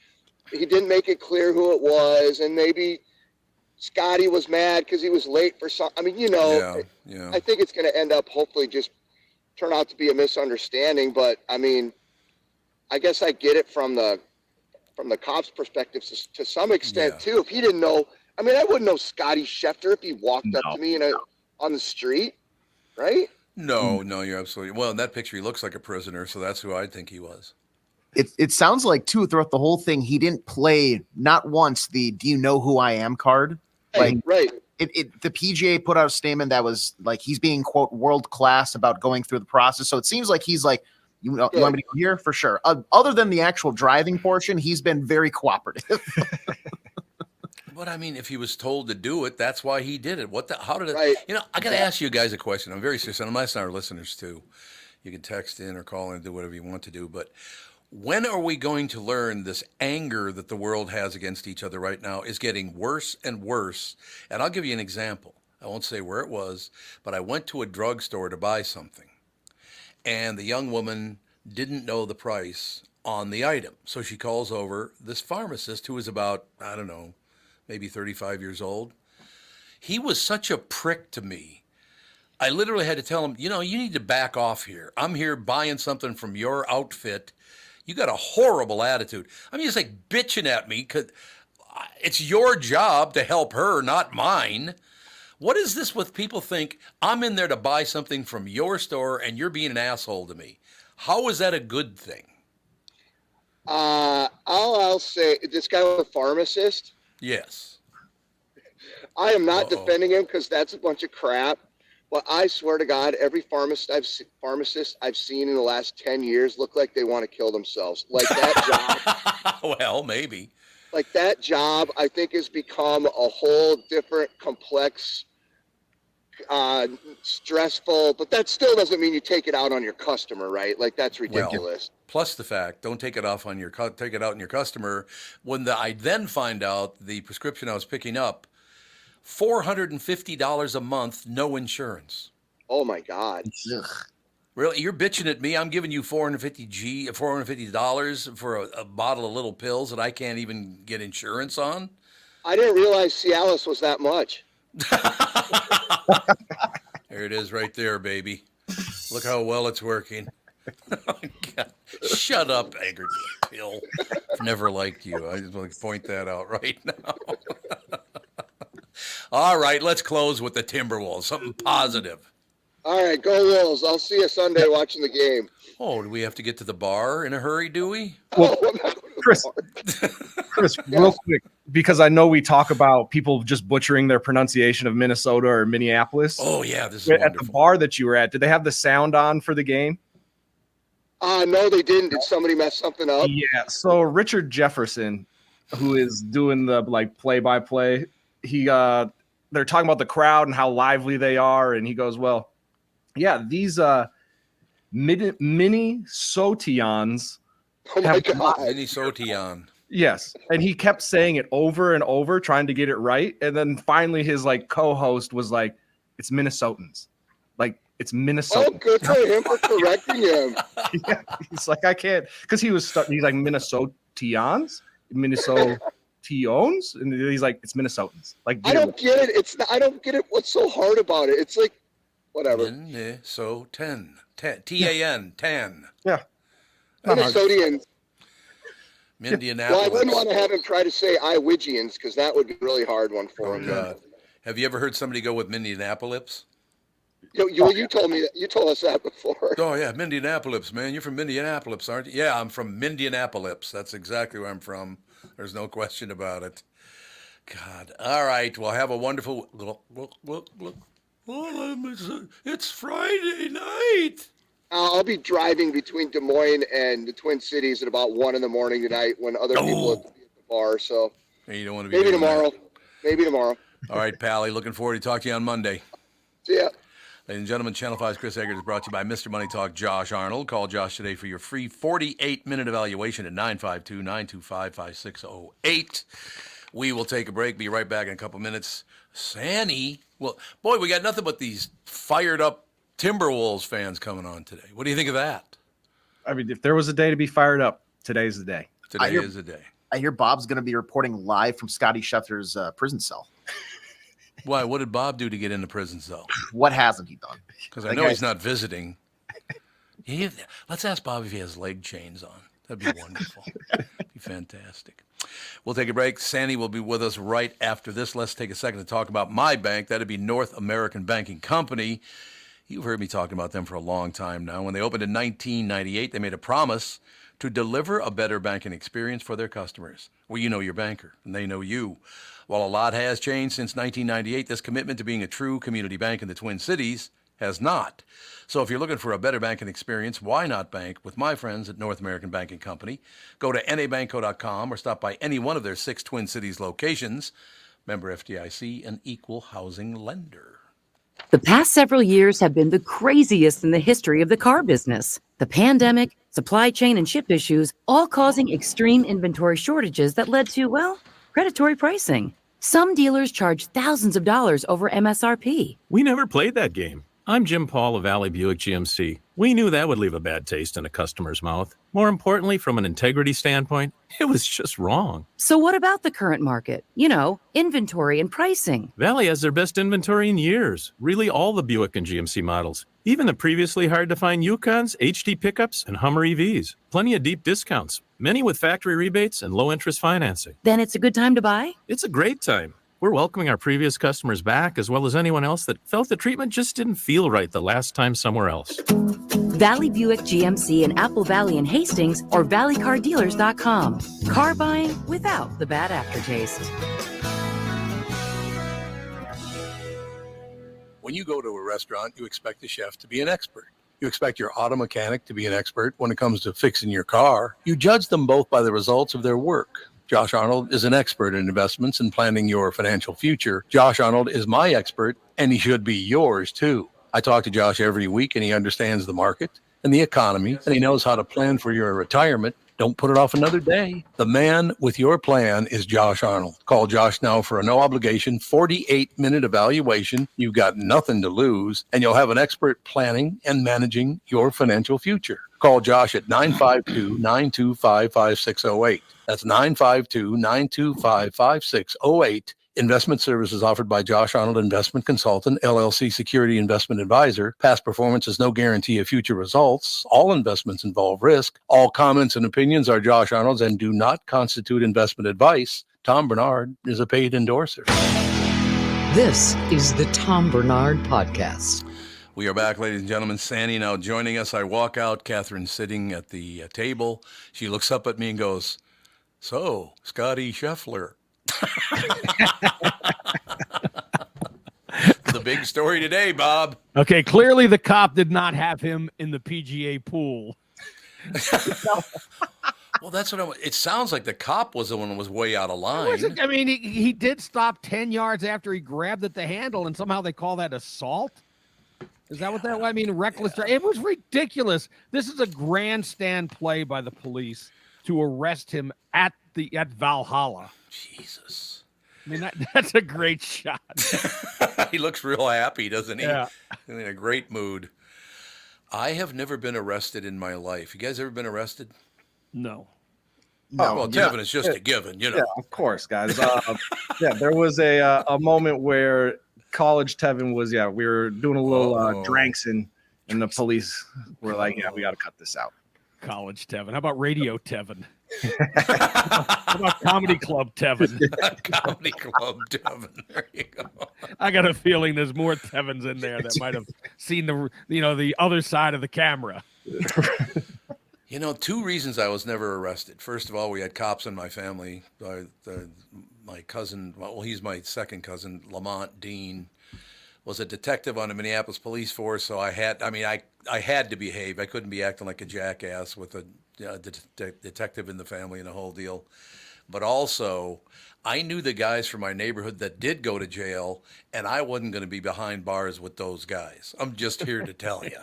S11: he didn't make it clear who it was, and maybe Scottie was mad because he was late for something. I mean, I think it's going to end up hopefully just turn out to be a misunderstanding. But I mean, I guess I get it from the cops' perspective to some extent too. If he didn't know, I mean, I wouldn't know Scottie Sheffler if he walked up to me on the street, right?
S2: No, you're absolutely well. In that picture, he looks like a prisoner, so that's who I think he was.
S4: It sounds like too throughout the whole thing, he didn't play not once the "Do you know who I am" card. Like,
S11: right.
S4: The PGA put out a statement that was like he's being, quote, world class about going through the process. So it seems like he's like, you want me to go here for sure. Other than the actual driving portion, he's been very cooperative.
S2: But I mean, if he was told to do it, that's why he did it. How did it?
S11: Right.
S2: I got to ask you guys a question. I'm very serious, and I'm asking our listeners too. You can text in or call in and do whatever you want to do. But when are we going to learn this anger that the world has against each other right now is getting worse and worse? And I'll give you an example. I won't say where it was, but I went to a drugstore to buy something, and the young woman didn't know the price on the item. So she calls over this pharmacist who was about, I don't know, maybe 35 years old. He was such a prick to me. I literally had to tell him, you need to back off here. I'm here buying something from your outfit. You got a horrible attitude. I mean, it's like bitching at me because it's your job to help her, not mine. What is this with people think I'm in there to buy something from your store and you're being an asshole to me? How is that a good thing?
S11: I'll say this guy was a pharmacist.
S2: Yes.
S11: I am not defending him because that's a bunch of crap. But I swear to God, every pharmacist I've seen in the last 10 years look like they want to kill themselves. Like that job.
S2: Well, maybe.
S11: Like that job, I think, has become a whole different, complex, stressful. But that still doesn't mean you take it out on your customer, right? Like that's ridiculous.
S2: Well, plus the fact, don't take it out on your customer. When I then find out the prescription I was picking up, $450 a month, no insurance.
S11: Oh my God!
S2: Really, you're bitching at me? I'm giving you $450 for a bottle of little pills that I can't even get insurance on.
S11: I didn't realize Cialis was that much.
S2: There it is, right there, baby. Look how well it's working. God. Shut up, Egert, pill. Never liked you. I just want to point that out right now. All right, let's close with the Timberwolves. Something positive.
S11: All right, go Wolves. I'll see you Sunday watching the game.
S2: Oh, do we have to get to the bar in a hurry, do we?
S3: Well, Chris, real quick, because I know we talk about people just butchering their pronunciation of Minnesota or Minneapolis.
S2: Oh, yeah, this is
S3: at
S2: wonderful.
S3: the bar that you were at, did they have the sound on for the game?
S11: No, they didn't. Did somebody mess something up?
S3: Yeah, so Richard Jefferson, who is doing the play-by-play, they're talking about the crowd and how lively they are, and he goes, well, yeah, these Minnesotians.
S11: Oh my God.
S2: Minnesotian.
S3: Yes, and he kept saying it over and over, trying to get it right, and then finally his co-host was like, "It's Minnesotans, it's Minnesota."
S11: Oh, good for him for correcting him.
S3: Yeah, he's like, I can't, because he was stuck. He's like Minnesotians, Minnesotians, and he's like, it's Minnesotans. Like,
S11: I don't get it. I don't get it. What's so hard about it? It's like, whatever.
S2: Minnesotan. T-A-N. Tan.
S3: Yeah.
S11: Minnesotians.
S2: Mindianapolis.
S11: Well, I wouldn't want to have him try to say Iwigians because that would be a really hard one for him.
S2: God. Have you ever heard somebody go with Mindianapolis?
S11: You told me that. You told us that before.
S2: Oh yeah, Mindianapolis, man. You're from Mindianapolis, aren't you? Yeah, I'm from Mindianapolis. That's exactly where I'm from. There's no question about it. God. All right. Well, have a wonderful. It's Friday night.
S11: I'll be driving between Des Moines and the Twin Cities at about 1 a.m. tonight when other people have to be at the bar. So
S2: you don't want to be
S11: maybe tomorrow. Maybe tomorrow.
S2: All right, Pally. Looking forward to talking to you on Monday.
S11: See ya.
S2: Ladies and gentlemen, Channel 5's Chris Egert is brought to you by Mr. Money Talk, Josh Arnold. Call Josh today for your free 48-minute evaluation at 952-925-5608. We will take a break. Be right back in a couple minutes. Sanny. Well, boy, we got nothing but these fired up Timberwolves fans coming on today. What do you think of that?
S3: I mean, if there was a day to be fired up, today's the day.
S2: Today is the day.
S4: I hear Bob's going to be reporting live from Scottie Sheffler's prison cell.
S2: Why? What did Bob do to get into prison cell?
S4: What hasn't he done?
S2: Because I know he's not visiting. Let's ask Bob if he has leg chains on. That'd be wonderful. That'd be fantastic. We'll take a break. Sandy will be with us right after this. Let's take a second to talk about my bank. That'd be North American Banking Company. You've heard me talking about them for a long time now. When they opened in 1998, they made a promise to deliver a better banking experience for their customers. Well, you know your banker, and they know you. While a lot has changed since 1998, this commitment to being a true community bank in the Twin Cities has not. So if you're looking for a better banking experience, why not bank with my friends at North American Banking Company? Go to nabanco.com or stop by any one of their 6 Twin Cities locations. Member FDIC, an equal housing lender.
S12: The past several years have been the craziest in the history of the car business. The pandemic, supply chain, and chip issues, all causing extreme inventory shortages that led to, well, predatory pricing. Some dealers charge thousands of dollars over MSRP.
S13: We never played that game. I'm Jim Paul of Valley Buick GMC. We knew that would leave a bad taste in a customer's mouth. More importantly, from an integrity standpoint, it was just wrong.
S12: So what about the current market? You know, inventory and pricing.
S13: Valley has their best inventory in years. Really all the Buick and GMC models. Even the previously hard-to-find Yukons, HD pickups, and Hummer EVs. Plenty of deep discounts. Many with factory rebates and low-interest financing.
S12: Then it's a good time to buy?
S13: It's a great time. We're welcoming our previous customers back, as well as anyone else that felt the treatment just didn't feel right the last time somewhere else.
S12: Valley Buick GMC in Apple Valley and Hastings or valleycardealers.com. Car buying without the bad aftertaste.
S2: When you go to a restaurant, you expect the chef to be an expert. You expect your auto mechanic to be an expert when it comes to fixing your car. You judge them both by the results of their work. Josh Arnold is an expert in investments and planning your financial future. Josh Arnold is my expert, and he should be yours too. I talk to Josh every week, and he understands the market and the economy, and he knows how to plan for your retirement. Don't put it off another day. The man with your plan is Josh Arnold. Call Josh now for a no-obligation 48-minute evaluation. You've got nothing to lose, and you'll have an expert planning and managing your financial future. Call Josh at 952-925-5608. That's 952-925-5608. Investment services offered by Josh Arnold Investment Consultant, LLC Security Investment Advisor. Past performance is no guarantee of future results. All investments involve risk. All comments and opinions are Josh Arnold's and do not constitute investment advice. Tom Barnard is a paid endorser.
S1: This is the Tom Barnard Podcast.
S2: We are back, ladies and gentlemen. Sandy now joining us. I walk out. Catherine's sitting at the table. She looks up at me and goes, "So, Scottie Sheffler." The big story today, Bob.
S8: Okay, clearly the cop did not have him in the PGA pool.
S2: Well, that's what it sounds like. The cop was the one that was way out of line.
S8: I mean, he did stop 10 yards after he grabbed at the handle, and somehow they call that assault. Is that what that? I mean, reckless. Yeah. It was ridiculous. This is a grandstand play by the police to arrest him at Valhalla.
S2: Jesus.
S8: I mean, that's a great shot.
S2: He looks real happy, doesn't he?
S8: Yeah.
S2: In a great mood. I have never been arrested in my life. You guys ever been arrested?
S8: No.
S2: Oh, well, Tevin is just a given, you know.
S3: Yeah, of course, guys. There was a moment where college Tevin was, we were doing a little drinks and the police were like, yeah, we got to cut this out.
S8: College Tevin. How about radio Tevin? How about comedy club Tevin?
S2: Comedy club Tevin. There you go.
S8: I got a feeling there's more Tevins in there that might have seen the other side of the camera.
S2: You know, two reasons I was never arrested. First of all, we had cops in my family. My cousin, well, he's my second cousin, Lamont Dean, was a detective on the Minneapolis police force. So I had to behave. I couldn't be acting like a jackass with a detective in the family and the whole deal. But also, I knew the guys from my neighborhood that did go to jail, and I wasn't going to be behind bars with those guys. I'm just here to tell you.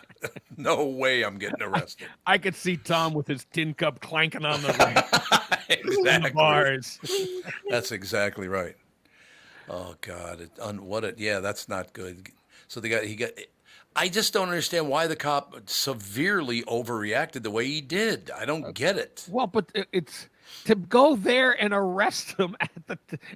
S2: No way I'm getting arrested.
S8: I could see Tom with his tin cup clanking on the bars.
S2: That's exactly right. Oh, God. That's not good. So I just don't understand why the cop severely overreacted the way he did. I don't get it.
S8: Well, but it's to go there and arrest him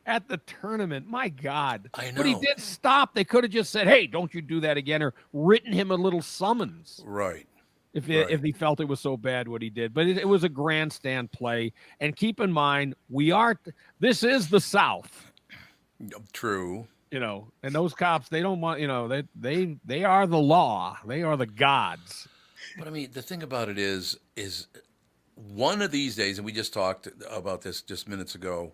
S8: at the tournament. My God.
S2: I know.
S8: But he did stop. They could have just said, "Hey, don't you do that again," or written him a little summons.
S2: Right.
S8: If he felt it was so bad what he did. But it was a grandstand play. And keep in mind, this is the South.
S2: True.
S8: You know, and those cops, they don't want, they are the law. They are the gods.
S2: But I mean, the thing about it is one of these days, and we just talked about this just minutes ago,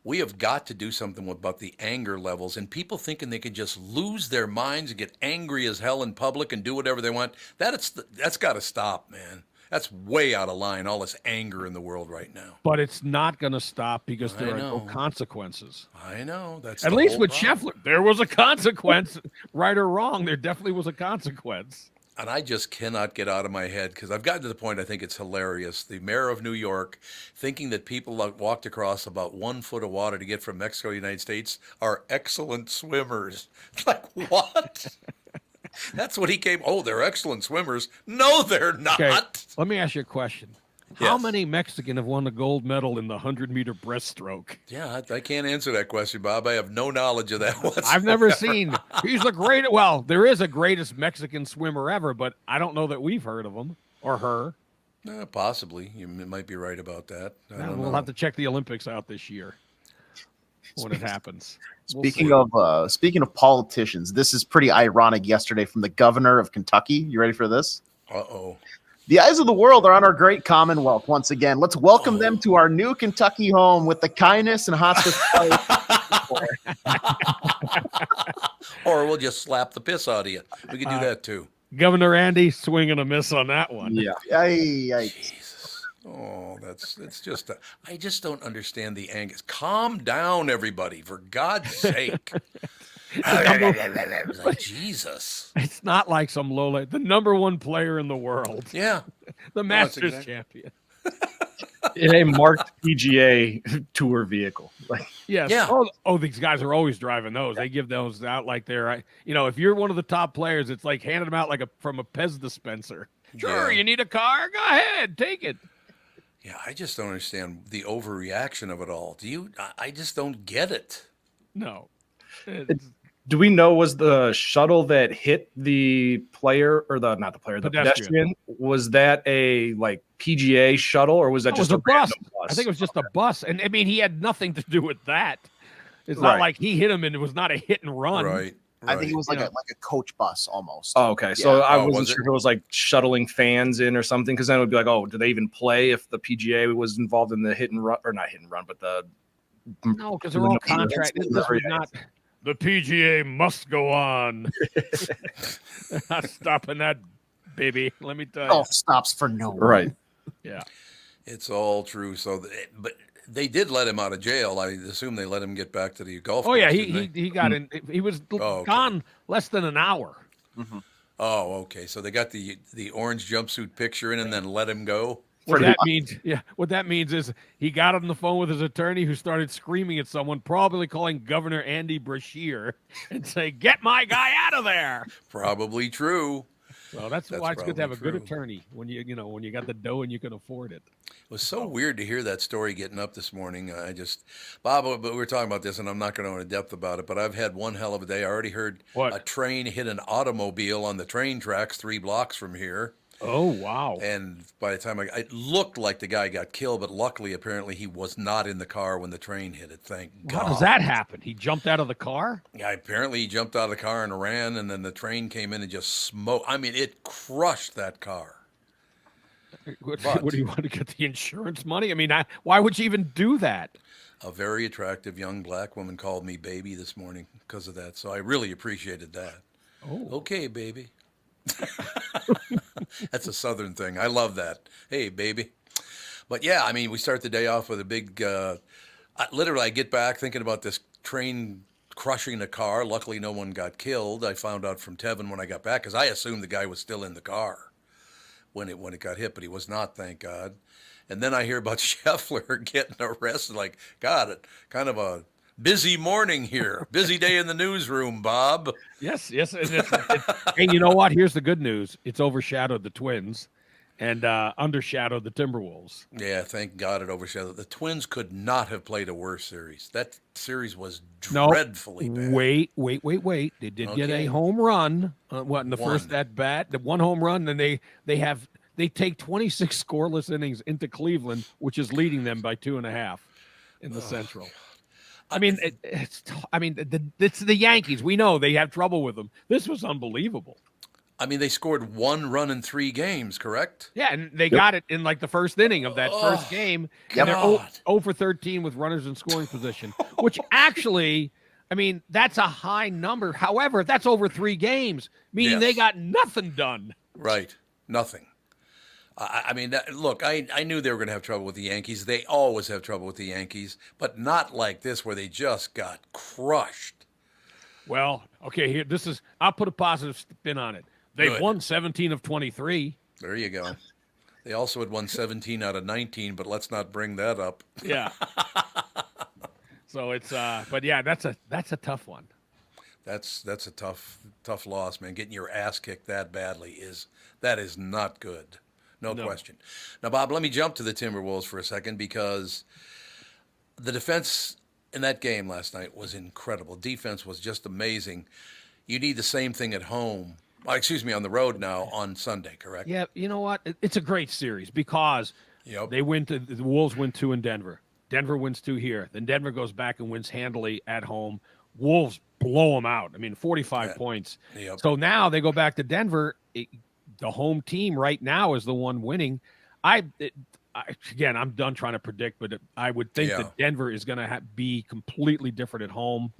S2: we have got to do something about the anger levels and people thinking they can just lose their minds and get angry as hell in public and do whatever they want. That's got to stop, man. That's way out of line, all this anger in the world right now.
S8: But it's not going to stop because there are no consequences.
S2: I know. That's
S8: at least with Sheffler, there was a consequence. Right or wrong, there definitely was a consequence.
S2: And I just cannot get out of my head because I've gotten to the point I think it's hilarious. The mayor of New York thinking that people that walked across about 1 foot of water to get from Mexico to the United States are excellent swimmers. It's like, what? That's what he came. Oh, they're excellent swimmers. No, they're not.
S8: Okay, let me ask you a question. How many Mexican have won the gold medal in the 100-meter breaststroke?
S2: Yeah, I can't answer that question, Bob. I have no knowledge of that whatsoever.
S8: I've never seen. He's the greatest. Well, there is a greatest Mexican swimmer ever, but I don't know that we've heard of him or her.
S2: Possibly. You might be right about that.
S8: We'll have to check the Olympics out this year when it happens.
S4: Speaking of politicians, this is pretty ironic yesterday from the governor of Kentucky. You ready for this?
S2: Uh-oh.
S4: The eyes of the world are on our great Commonwealth once again. Let's welcome them to our new Kentucky home with the kindness and hospitality.
S2: Or we'll just slap the piss out of you. We could do that too.
S14: Governor Andy swinging a miss on that one.
S3: Yeah.
S2: Jesus. Oh, it's just I just don't understand the Angus. Calm down, everybody, for God's sake. Like, Jesus.
S14: It's not like some lowlight. The number one player in the world.
S2: Yeah.
S14: The Masters champion.
S3: In a marked PGA tour vehicle. Like,
S14: yes.
S2: Yeah.
S14: Oh, these guys are always driving those. They give those out like they're, if you're one of the top players, it's like handing them out like from a Pez dispenser. Sure, you need a car? Go ahead, take it.
S2: Yeah, I just don't understand the overreaction of it all. Do you? I just don't get it.
S14: No.
S3: Do we know, was the shuttle that hit the player, or the pedestrian, was that a like PGA shuttle, or was that just a bus?
S14: I think it was just a bus. And I mean, he had nothing to do with that. It's not like he hit him and it was not a hit and run.
S2: Right.
S4: I think it was like a coach bus almost.
S3: Oh, okay. So I wasn't sure if it was like shuttling fans in or something, because then it would be like, oh, do they even play if the PGA was involved in the hit and run, or not hit and run, but the
S14: no, because they're all contracted. This was not. The PGA must go on. They're not stopping that, baby. Let me tell you.
S4: Golf stops for no one.
S3: Right.
S14: Yeah.
S2: It's all true. So, but they did let him out of jail. I assume they let him get back to the golf course.
S14: Oh, yeah. He got in. He was gone less than an hour.
S4: Mm-hmm.
S2: Oh, okay. So they got the orange jumpsuit picture in and then let him go.
S14: What that means is he got on the phone with his attorney, who started screaming at someone, probably calling Governor Andy Brashear, and say, "Get my guy out of there."
S2: Probably true.
S14: So that's why it's good to have a good attorney when you got the dough and you can afford it.
S2: It was so weird to hear that story getting up this morning. Bob, but we were talking about this, and I'm not going to go into depth about it, but I've had one hell of a day. I already heard a train hit an automobile on the train tracks 3 blocks from here.
S14: Oh, wow.
S2: And by the time it looked like the guy got killed, but luckily, apparently, he was not in the car when the train hit it. Thank God.
S14: How does that happen? He jumped out of the car?
S2: Yeah, apparently he jumped out of the car and ran, and then the train came in and just smoked. I mean, it crushed that car.
S14: What do you want to get the insurance money? I mean, why would you even do that?
S2: A very attractive young black woman called me baby this morning because of that, so I really appreciated that.
S14: Oh.
S2: Okay, baby. That's a Southern thing. I love that. Hey, baby. But yeah, I mean, we start the day off with a big, literally I get back thinking about this train crushing a car. Luckily, no one got killed. I found out from Tevin when I got back, because I assumed the guy was still in the car when it got hit, but he was not, thank God. And then I hear about Sheffler getting arrested. Like, God, kind of a busy morning here. Busy day in the newsroom, Bob.
S14: Yes. And you know what? Here's the good news. It's overshadowed the Twins and undershadowed the Timberwolves.
S2: Yeah, thank God it overshadowed. The Twins could not have played a worse series. That series was dreadfully bad.
S14: Wait. They did get a home run. In the first at-bat? The one home run, and they take 26 scoreless innings into Cleveland, which is leading them by 2.5 in the Central. I mean, it's the Yankees. We know they have trouble with them. This was unbelievable.
S2: I mean, they scored 1 run in 3 games, correct?
S14: Yeah, and they got it in like the first inning of that first game. And they're 0 for 13 with runners in scoring position, which actually, I mean, that's a high number. However, that's over 3 games, meaning they got nothing done.
S2: Right, nothing. I mean, look, I knew they were going to have trouble with the Yankees. They always have trouble with the Yankees, but not like this where they just got crushed.
S14: Well, okay, I'll put a positive spin on it. They've won 17 of 23.
S2: There you go. They also had won 17 out of 19, but let's not bring that up.
S14: Yeah. So it's, but yeah, that's a tough one.
S2: That's a tough loss, man. Getting your ass kicked that badly is not good. No question. Now, Bob, let me jump to the Timberwolves for a second, because the defense in that game last night was incredible. Defense was just amazing. You need the same thing at home. On the road now on Sunday, correct?
S14: Yeah, you know what? It's a great series because the Wolves win 2 in Denver. Denver wins 2 here. Then Denver goes back and wins handily at home. Wolves blow them out. I mean, 45 points.
S2: Yep.
S14: So now they go back to Denver. the home team right now is the one winning. Again, I'm done trying to predict, but I would think that Denver is going to be completely different at home.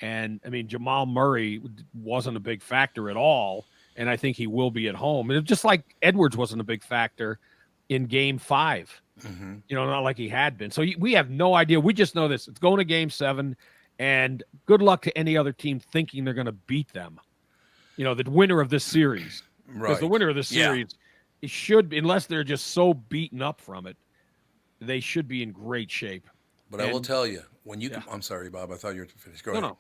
S14: And I mean, Jamal Murray wasn't a big factor at all, and I think he will be at home. And just like Edwards wasn't a big factor in Game 5, not like he had been. So we have no idea. We just know this: it's going to Game 7, and good luck to any other team thinking they're going to beat them. The winner of this series, because the winner of this series. It should be, unless they're just so beaten up from it, they should be in great shape.
S2: But I will tell you, when you I'm sorry, Bob, I thought you were finished. Go ahead.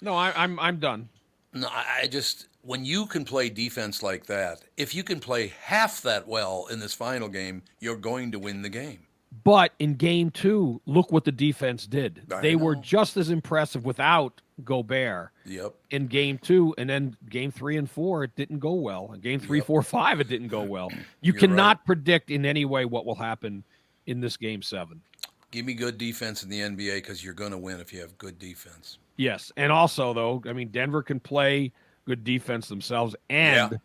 S14: No, I'm done.
S2: No, I just, when you can play defense like that, if you can play half that well in this final game, you're going to win the game.
S14: But in Game 2, look what the defense did. They were just as impressive without Gobert.
S2: Yep.
S14: In Game 2, and then Game 3 and 4, it didn't go well. In Game 3, 4, 5, it didn't go well. You cannot predict in any way what will happen in this Game 7.
S2: Give me good defense in the NBA because you're going to win if you have good defense.
S14: Yes, and also though, I mean, Denver can play good defense themselves, and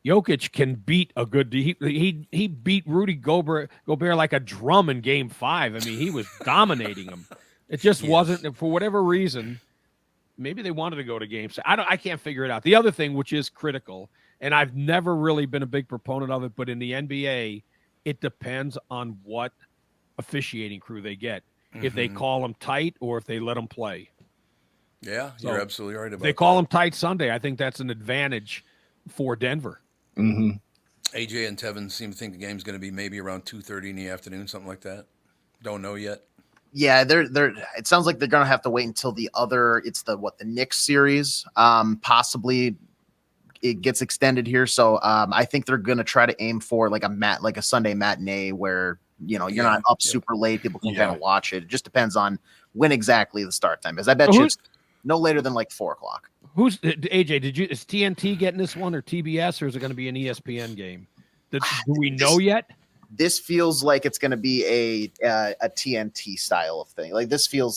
S14: Jokic can beat a good. He beat Rudy Gobert like a drum in Game 5. I mean, he was dominating him. It just wasn't, for whatever reason. Maybe they wanted to go to Game 6. I can't figure it out. The other thing, which is critical, and I've never really been a big proponent of it, but in the NBA, it depends on what officiating crew they get. If they call them tight or if they let them play.
S2: Yeah, you're absolutely right about that.
S14: They call them tight Sunday. I think that's an advantage for Denver.
S2: AJ and Tevin seem to think the game's going to be maybe around 2:30 in the afternoon, something like that. Don't know yet.
S4: Yeah, they're. It sounds like they're going to have to wait until the Knicks series. Possibly it gets extended here. So I think they're going to try to aim for like a Sunday matinee where you're not up super late. People can kind of watch it. It just depends on when exactly the start time is. I bet you it's no later than like 4 o'clock.
S14: Who's AJ? Is TNT getting this one or TBS, or is it going to be an ESPN game? Do we know yet?
S4: This feels like it's going to be a TNT style of thing. Like this feels